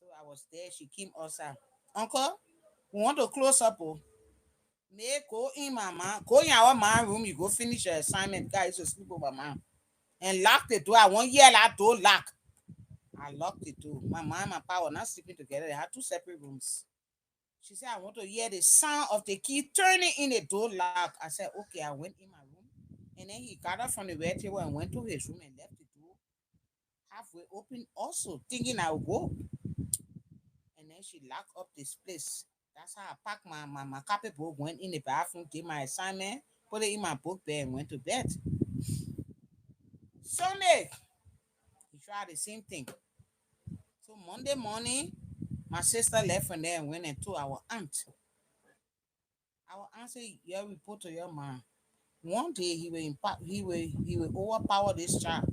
So I was there. She came outside. Uncle, we want to close up. Oh. May go in, mama. Go in our man room. You go finish your assignment. Guys, to sleep over, man. And lock the door. I won't hear that door lock. I locked the door. My mom and my papa were not sleeping together. They had two separate rooms. She said, I want to hear the sound of the key turning in the door lock. I said, okay. I went in my room. And then he got up from the red table and went to his room and left the door halfway open also, thinking I would go. And then she locked up this place. That's how I packed my copybook, went in the bathroom, did my assignment, put it in my book bag, and went to bed. Sunday, he tried the same thing. So Monday morning, my sister left from there and went and told our aunt. Our aunt said, "Yeah, report to your mom. One day he will overpower this child.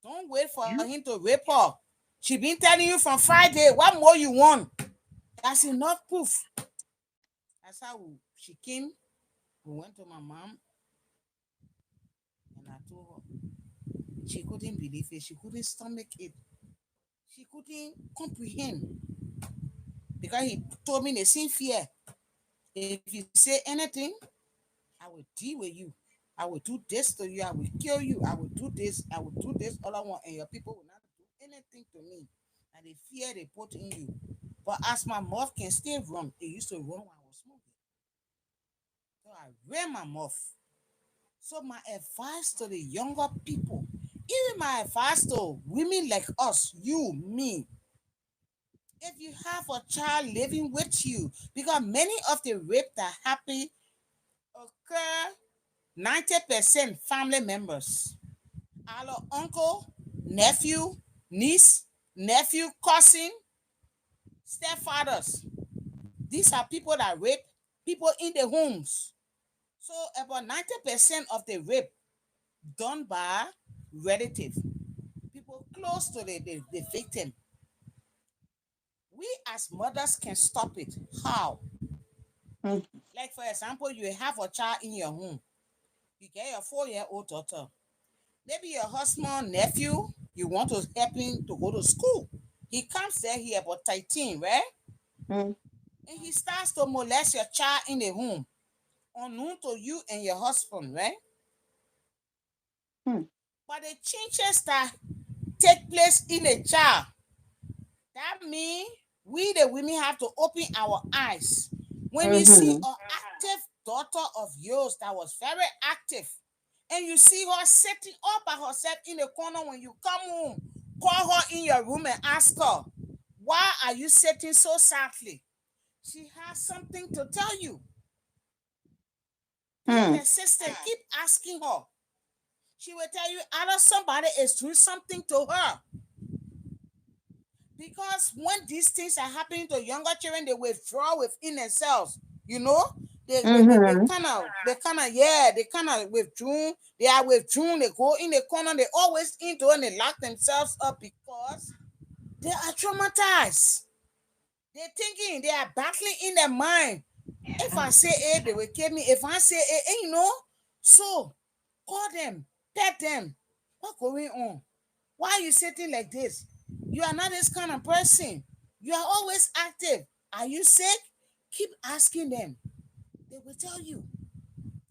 Don't wait for him to rape her. She been telling you from Friday. What more you want? That's enough proof." That's how she came. We went to my mom and I told her. She couldn't believe it. She couldn't stomach it. She couldn't comprehend because he told me the same fear. If you say anything, I I will deal with you. I will do this to you. I will kill you. I will do this. I will do this. All I want, and your people will not do anything to me. And the fear they put in you. But as my mouth can still run, it used to run when I was smoking. So I ran my mouth. So my advice to the younger people, even my advice to women like us, you, me, if you have a child living with you, because many of the rape that happen occur 90% family members. Our uncle, nephew, niece, nephew, cousin, stepfathers. These are people that rape people in the homes. So about 90% of the rape done by relative, people close to the victim. We as mothers can stop it. How? Mm. Like for example, you have a child in your home. You get your 4-year-old daughter. Maybe your husband, nephew, you want to help him to go to school. He comes there, he about 13, right? Mm. And he starts to molest your child in the home, unknown to you and your husband, right? Mm. But the changes that take place in a child, that means we the women have to open our eyes. When you see Mm-hmm. an active daughter of yours that was very active, and you see her sitting all by herself in the corner, when you come home, call her in your room and ask her, why are you sitting so sadly? She has something to tell you. Be Mm. persistent. Keep asking her. She will tell you either somebody is doing something to her. Because when these things are happening to younger children, they withdraw within themselves. You know, Mm-hmm. they kind of withdrawn. They are withdrawn. They go in the corner. They always into and they lock themselves up because they are traumatized. They're thinking, they are battling in their mind. If I say A, they will kill me. If I say A, you know, so call them, pet them. What's going on? Why are you sitting like this? You are not this kind of person. You are always active. Are you sick? Keep asking them. They will tell you.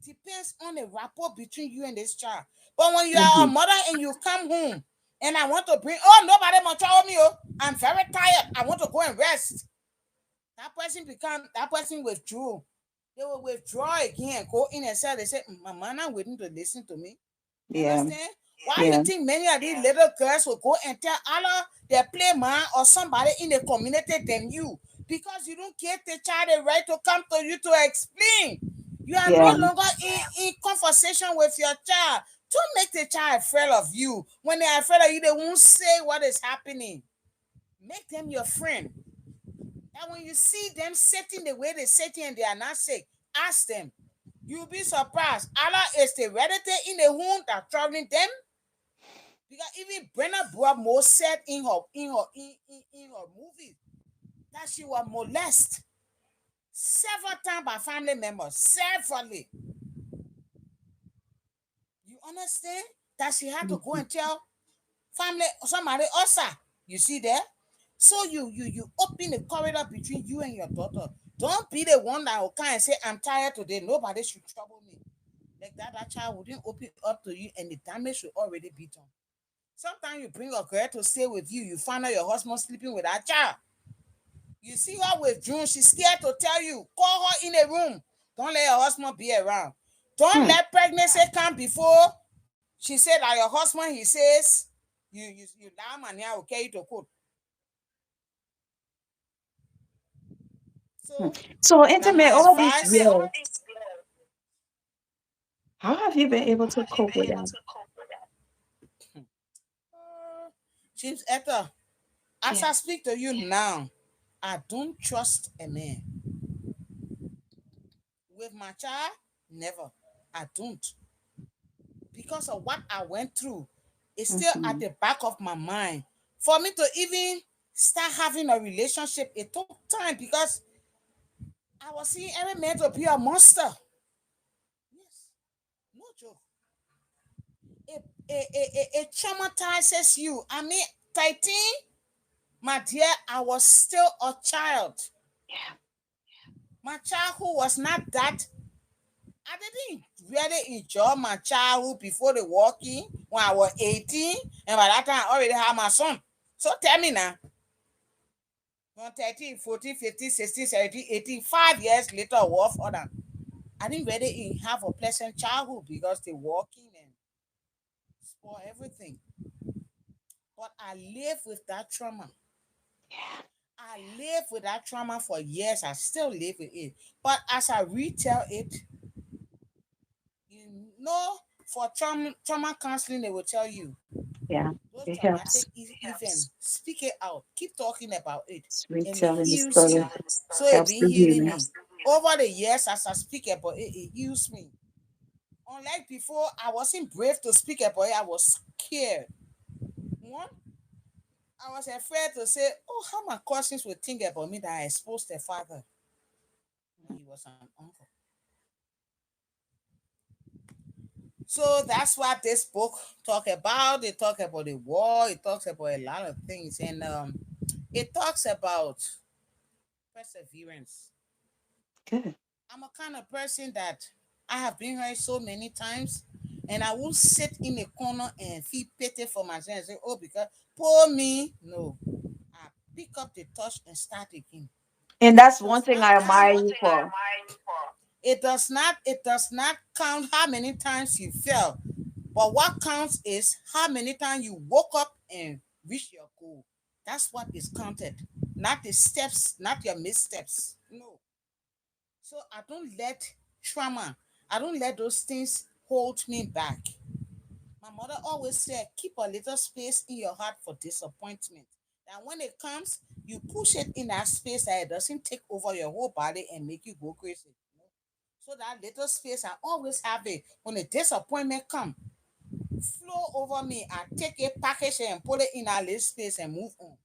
Depends on the rapport between you and this child. But when you are a Mm-hmm. mother and you come home and I want to bring, oh, nobody must tell me, oh, I'm very tired. I want to go and rest. That person withdrew. They will withdraw again, go in and say, they say, Mama, not waiting to listen to me. You Yeah. understand? Why you Yeah. think many of these little girls will go and tell other their play man or somebody in the community than you? Because you don't give the child the right to come to you to explain. You are no Yeah. longer in conversation with your child. Don't make the child afraid of you. When they are afraid of you, they won't say what is happening. Make them your friend. And when you see them sitting the way they sitting and they are not sick, ask them. You'll be surprised. Allah is the relative in the womb that troubling them. Because even Brenna Bravo said in her movie that she was molested several times by family members. Severally. You understand? That she had to go Mm-hmm. and tell family somebody also. You see there? So you open the corridor between you and your daughter. Don't be the one that will come and say, I'm tired today. Nobody should trouble me. Like that child wouldn't open up to you and the damage should already be done. Sometimes you bring a girl to stay with you. You find out your husband sleeping with that child. You see her with June. She's scared to tell you. Call her in a room. Don't let your husband be around. Don't Mm. let pregnancy come before she said that your husband, he says, you lie man, I will carry you to court. Mm. So So that intimate my all these advice. years, how have you been able to cope with that? Chief Etta, as Yeah. I speak to you now, I don't trust a man. With my child, never. I don't. Because of what I went through, it's still at Mm-hmm. the back of my mind. For me to even start having a relationship, it took time because I was seeing every man to be a monster. Yes, no joke. It traumatizes you. I mean, 13, my dear, I was still a child. Yeah. My childhood was not that I didn't really enjoy my childhood before the walking when I was 18, and by that time I already had my son. So tell me now, from 13, 14, 15, 16, 17, 18, 5 years later, what other? I didn't really have a pleasant childhood because the walking and spoil everything. But I live with that trauma. I live with that trauma for years. I still live with it. But as I retell it, you know, for trauma counseling, they will tell you Yeah, those it traumatic helps. events, speak it out, keep talking about it, It's and it retelling the heals you. story So it helps been the healing healing. me over the years as I speak about it. It heals me. Unlike before, I wasn't brave to speak about it. I was scared. One, I was afraid to say, "Oh, how my cousins would think about me that I exposed their father. He was an uncle." So that's what this book talk about. It talk about the war. It talks about a lot of things, and it talks about perseverance. Good. I'm a kind of person that I have been hurt so many times, and I will sit in a corner and feel pity for myself and say, "Oh, because poor me." No, I pick up the torch and start again. And that's It one does thing not I count. admire you for. It does not. It does not count how many times you fell, but what counts is how many times you woke up and reach your goal. That's what is counted, not the steps, not your missteps. No. So I don't let trauma, I don't let those things hold me back. My mother always said, keep a little space in your heart for disappointment. And when it comes, you push it in that space that it doesn't take over your whole body and make you go crazy. So that little space, I always have it. When the disappointment come, flow over me. I take it, package it, and put it in that little space and move on.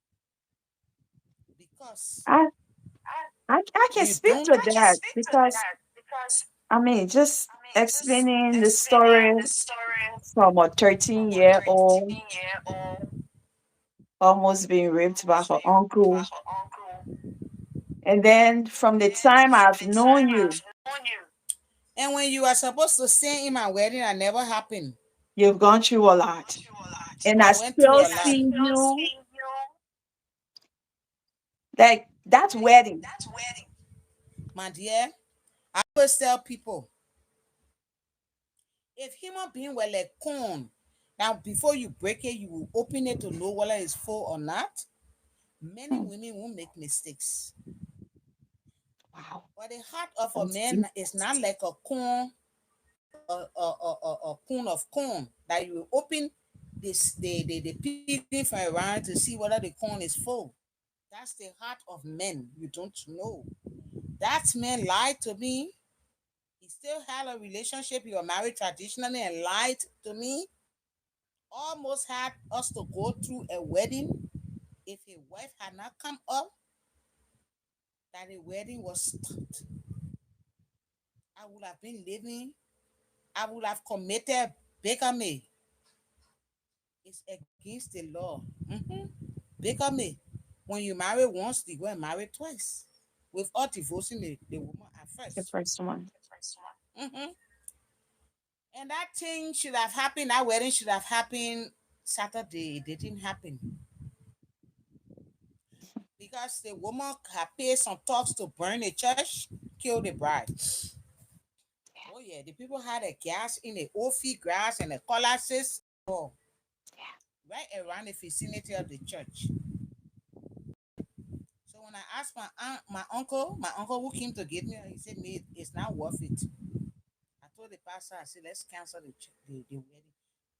Because I, I can you speak don't. to that because I mean, just explaining the story from a 13-year-old almost being raped by her uncle. And then from the time I've known you, And when you are supposed to sing in my wedding, that never happened. you've gone through a lot. And I I went through still a lot. see you like that's wedding. My dear, I always tell people, if human being were like corn, now before you break it, you will open it to know whether it's full or not. Many Hmm, women won't make mistakes. wow, But the heart of a that's man deep. is not like a corn, a corn of corn that you will open this the peeling from around to see whether the corn is full. That's the heart of men. You don't know. That man lied to me. He still had a relationship. He was married traditionally and lied to me. Almost had us to go through a wedding. If his wife had not come up, that the wedding was stopped. I would have been living. I would have committed bigamy. It's against the law. Bigamy. When you marry once, you go and marry twice, without divorcing the woman at The first. first one. hmm And that thing should have happened. That wedding should have happened Saturday. It didn't happen because the woman had paid some talks to burn the church, kill the bride. Oh yeah, the people had a gas in the Ophi grass and the colossus, oh, right around the vicinity of the church. So when I asked my uncle who came to get me, he said, "Me, it's not worth it." I told the pastor, I said, "Let's cancel the wedding."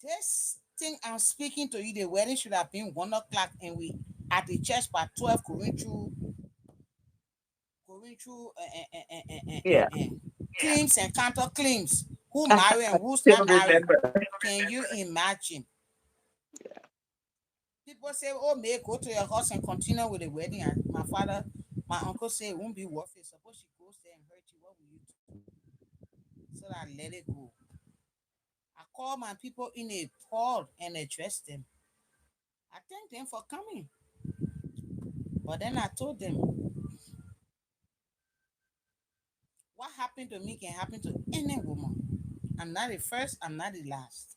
This thing I'm speaking to you, the wedding should have been 1 o'clock, and we at the church by 12, going through Yeah. claims and counter claims. Who I married and who's still not married? remember. Can you imagine? People say, "Oh, may go to your house and continue with the wedding." And my uncle said, "It won't be worth it. Suppose she goes there and hurt you, what will you do?" So I let it go. I called my people in a pod and addressed them. I thanked them for coming. But then I told them, What happened to me can happen to any woman. I'm not the first, I'm not the last.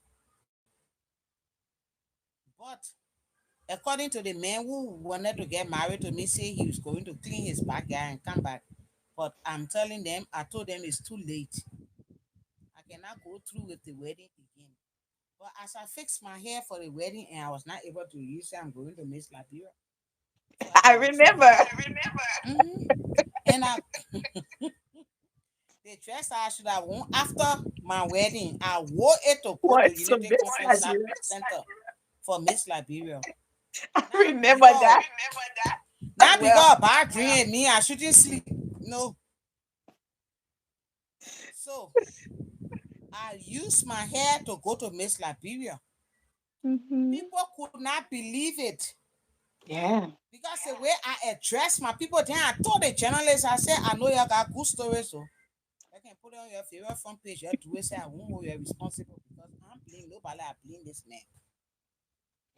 But according to the man who wanted to get married to me, say he was going to clean his backyard and come back. But I'm telling them, I told them it's too late. I cannot go through with the wedding again. But as I fixed my hair for the wedding and I was not able to use it, I'm going to Miss Liberia. So I I used my remember. hair. I remember. And the dress I should have worn after my wedding, I wore it to go to What to Unity Miss Conference Liberia? Center for Miss Liberia. I Not remember because, that. not Well, because bad dream me, I shouldn't sleep. No. So I used my hair to go to Miss Liberia. hmm, People could not believe it. yeah. Because the way I address my people, then I told the journalist, I said, I know you got good stories, so I can put it on your favorite front page. You do it, say I won't hold you responsible because I'm blaming nobody, I blame this man.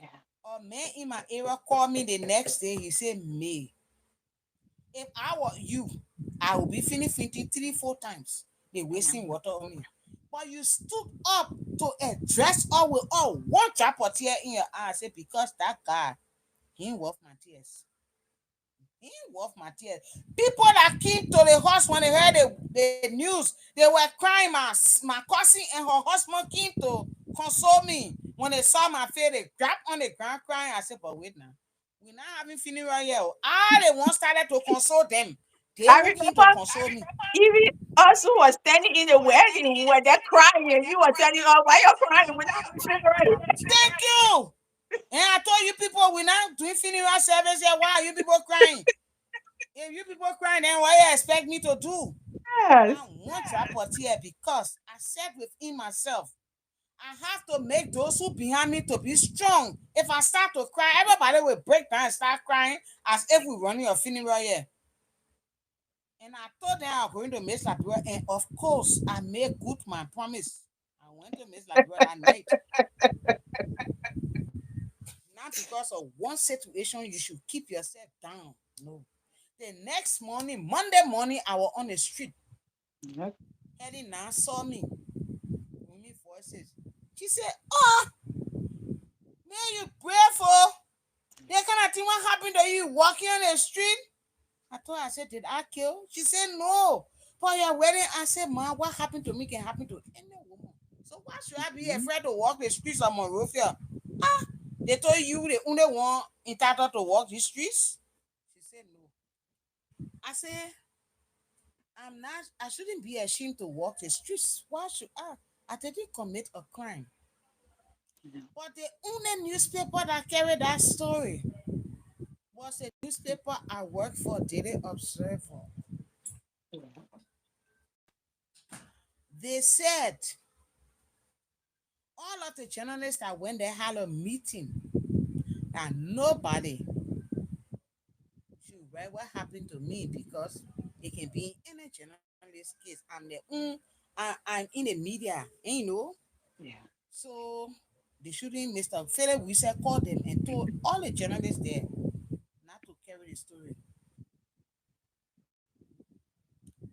Yeah. A man in my area called me the next day. He said, May, if I were you, I would be finishing 3, 4 times. They wasting water on me. But you stood up to address all with all one drop of tear in your eye. I said, because that guy, he ain't worth my tears. He ain't worth my tears. People that came to the house when they heard the news, they were crying. My cousin and her husband came to console me. When they saw my face, they dropped on the ground crying. I said, but wait now. We're not having funeral here. I the one started to console them. They I who came to remember console me. even us who was standing in the wedding when they're crying and you were telling us why you're crying without the funeral. Thank you. And I told you people, we're not doing funeral service here. Why are you people crying? If you people crying, then what you expect me to do? Yes. Not one drop of tear because I said within myself, I have to make those who behind me to be strong. If I start to cry, everybody will break down and start crying as if we're running a funeral here. And I told them I'm going to Miss Liberia, and of course, I made good my promise. I went to Miss Liberia that night. Not because of one situation, you should keep yourself down. No. The next morning, Monday morning, I was on the street. Yep. Eddie now saw me. Women voices. She said, oh, man, you prayerful. That kind of thing, what happened to you walking on the street? I told her, I said, did I kill? She said, no. For your wedding, I said, man, what happened to me can happen to any woman. So why should I be Mhm. afraid to walk the streets of Monrovia? Ah, they told you the only one entitled to walk the streets? She said, no. I said, I shouldn't be ashamed to walk the streets. Why should I? I didn't commit a crime. But the only newspaper that carried that story was a newspaper I worked for, Daily Observer. They said all of the journalists that went there had a meeting and nobody should write what happened to me because it can be in any journalist case. I'm in the media, and Yeah. so they shouldn't. Mr. Philip Wisse called them and told all the journalists there not to carry the story.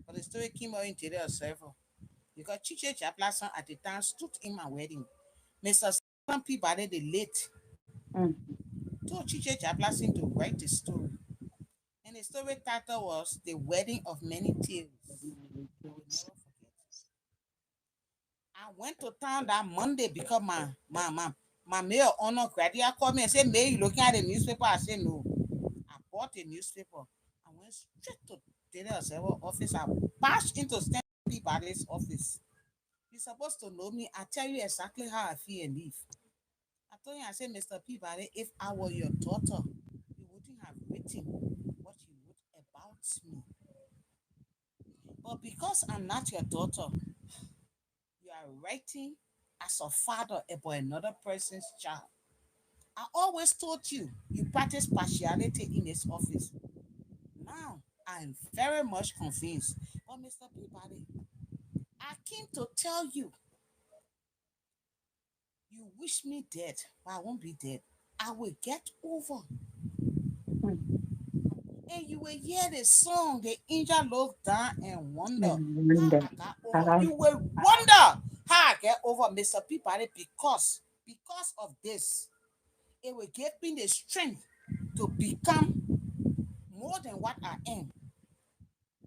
But the story came out in Daily Observer because Chiche Chaplason at the time stood in my wedding. Mr. Stephen P. Bade, the late, Mm. told Chiche Chaplason to write the story. And the story title was The Wedding of Many Tales. I will never forget. I went to town that Monday because my mayor honor graduate called me and said, May, you looking at the newspaper? I said, no. I bought a newspaper. I went straight to Daily Observer office. I bashed into Stephen P. Bade's office. You're supposed to know me. I tell you exactly how I feel and live. I told him, I said, Mr. Peabody, if I were your daughter, you wouldn't have written what you wrote about me. But because I'm not your daughter, you are writing as a father about another person's child. I always told you, you practice partiality in this office. Now, I'm very much convinced. But Mr. Peabody, I came to tell you, you wish me dead, but I won't be dead. I will get over. Mm. And you will hear the song, the angel look down and wonder And how wonder I got over. how. You will wonder how I get over Mr. People because of this. It will give me the strength to become more than what I am.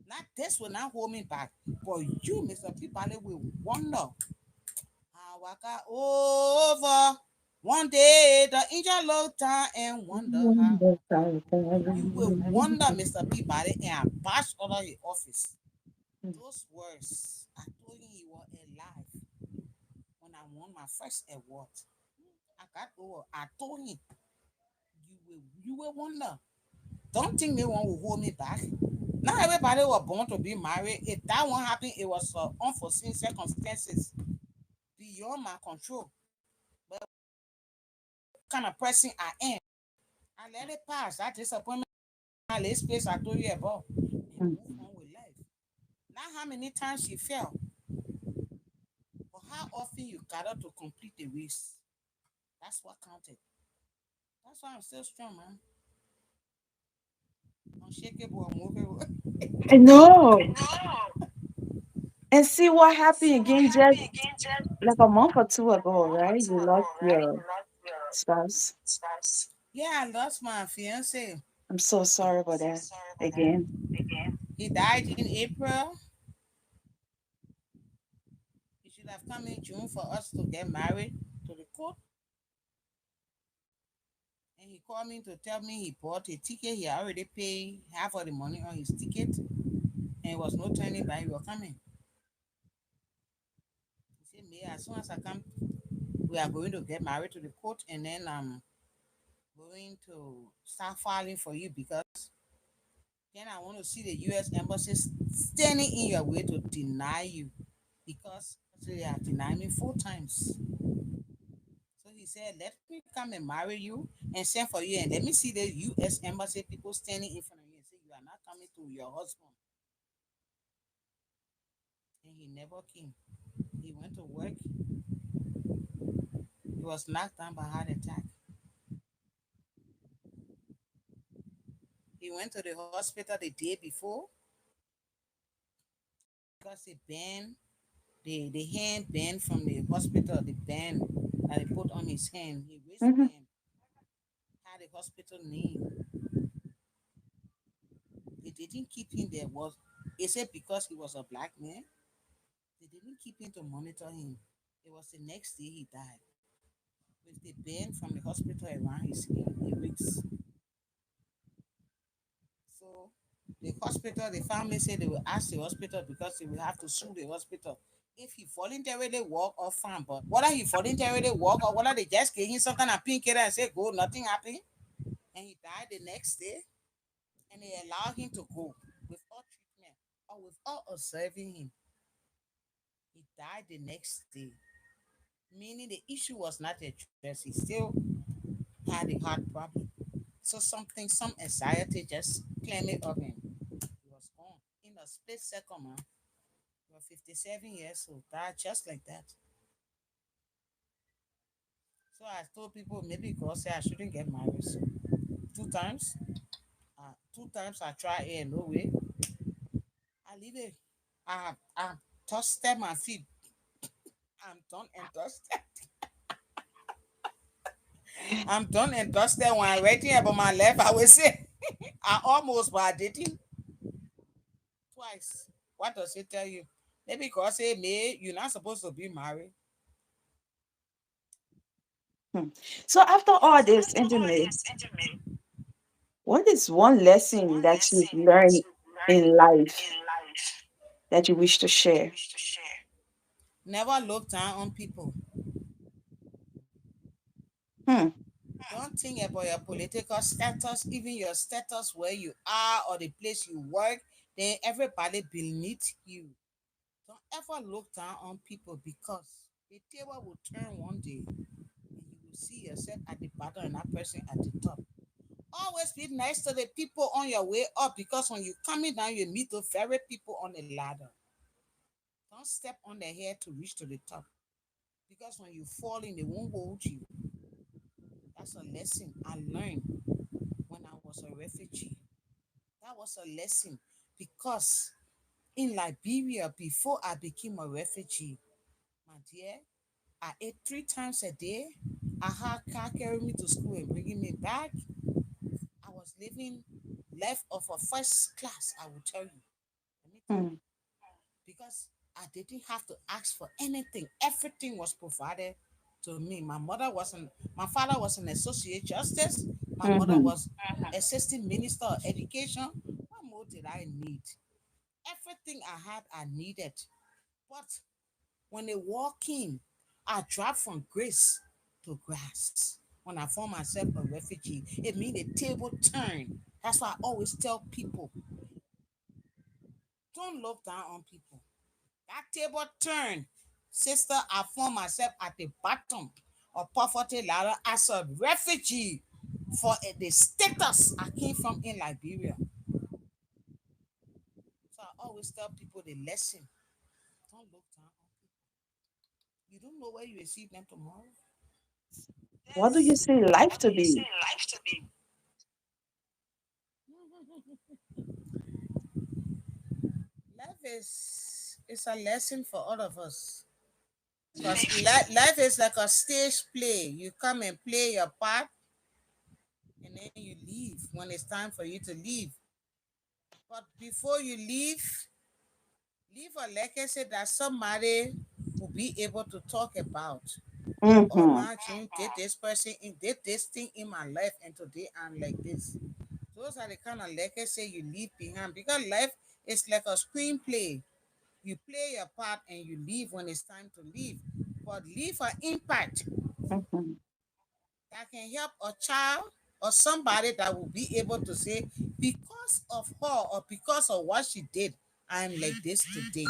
Not this will not hold me back. But you, Mr. People, will wonder how I got over. One day the angel looked down and wonder how Wonder I got how. over. You will wonder, Mr. Peabody, and I bash out of the office. Those words, I told you you were alive when I won my first award. I got over. I told him you will wonder. Don't think they want to hold me back. Not everybody was born to be married. If that one happened, it was unforeseen circumstances beyond my control. But kind of person I am, I let it pass. That disappointment, my last space I told you about, and move on with life. Not how many times you fell, but how often you gather to complete the race. That's what counted. That's why I'm still strong, man. Unshakable, unmovable. I know. And see what happened again just like a month or two ago, right? You lost your spouse. Yeah, I lost my fiance. I'm so sorry about that again. He died in April. He should have come in June for us to get married to the court. And he called me to tell me he bought a ticket. He already paid half of the money on his ticket. And it was no turning back. He was coming. He said, May, as soon as I come, we are going to get married to the court. And then I'm going to start filing for you because then I want to see the U.S. embassy standing in your way to deny you because they have denied me 4 times. So he said, let me come and marry you and send for you and let me see the U.S. embassy people standing in front of you and say, you are not coming to your husband. And he never came. He went to work. He was knocked down by heart attack. He went to the hospital the day before because the hand band from the hospital, the band that they put on his hand, his Hmm. wristband, had a hospital name. They didn't keep him there. Was They said because he was a black man, they didn't keep him to monitor him. It was the next day he died with the band from the hospital around his skin. He weeks. So the hospital, the family said they will ask the hospital because they will have to sue the hospital. If he voluntarily walk or fine, but whether he voluntarily walk or whether they just gave him some kind of painkiller and say go, nothing happened, and he died the next day, and they allowed him to go without treatment or without observing him. He died the next day, meaning the issue was not addressed. He still had a heart problem. So some anxiety just claimed it up him. He was gone in a split second, man. He was 57 years old, died just like that. So I told people maybe God said I shouldn't get married. So 2 times, 2 times I tried it, no way. I leave it. I dusted my feet. I'm done and dusted. I'm done and dusted. When I writing about my life, I will say I almost, but I didn't twice. What does it tell you? Maybe God say, May, you're not supposed to be married. Hmm. So after all this, intimate, what is one lesson that you've learned in life that you wish to share? Never look down on people. Hmm. Don't think about your political status, even your status where you are or the place you work. Then everybody beneath you. Don't ever look down on people because the table will turn one day and you will see yourself at the bottom and that person at the top. Always be nice to the people on your way up because when you're coming down, you meet the very people on the ladder. Don't step on their head to reach to the top because when you fall in, they won't hold you. That's a lesson I learned when I was a refugee. was a lesson because in Liberia, before I became a refugee, my dear, I ate 3 times a day. I had car carrying me to school and bringing me back. I was living life of a first class, I will tell you. Let me tell mm, you. Because I didn't have to ask for anything. Everything was provided to me. My father was an associate justice. My mother mhm, was assistant minister of education. What more did I need? Everything I had, I needed. But when the war came, I dropped from grace to grass. When I found myself a refugee, it means the table turned. That's why I always tell people, don't look down on people. That table turned. Sister, I found myself at the bottom of poverty ladder as a refugee for the status I came from in Liberia. So I always tell people the lesson. Don't look down on people. You don't know where you will see them tomorrow. what do you Yes. see life to be? Life is a lesson for all of us. Because life is like a stage play. You come and play your part and then you leave when it's time for you to leave. But before you leave a legacy that somebody will be able to talk about. Oh, Mhm, imagine did this thing in my life and today I'm like this. Those are the kind of legacy you leave behind because life is like a screenplay. You play your part and you leave when it's time to leave. But leave an impact mhm, that can help a child or somebody that will be able to say, because of her or because of what she did, I'm like this today.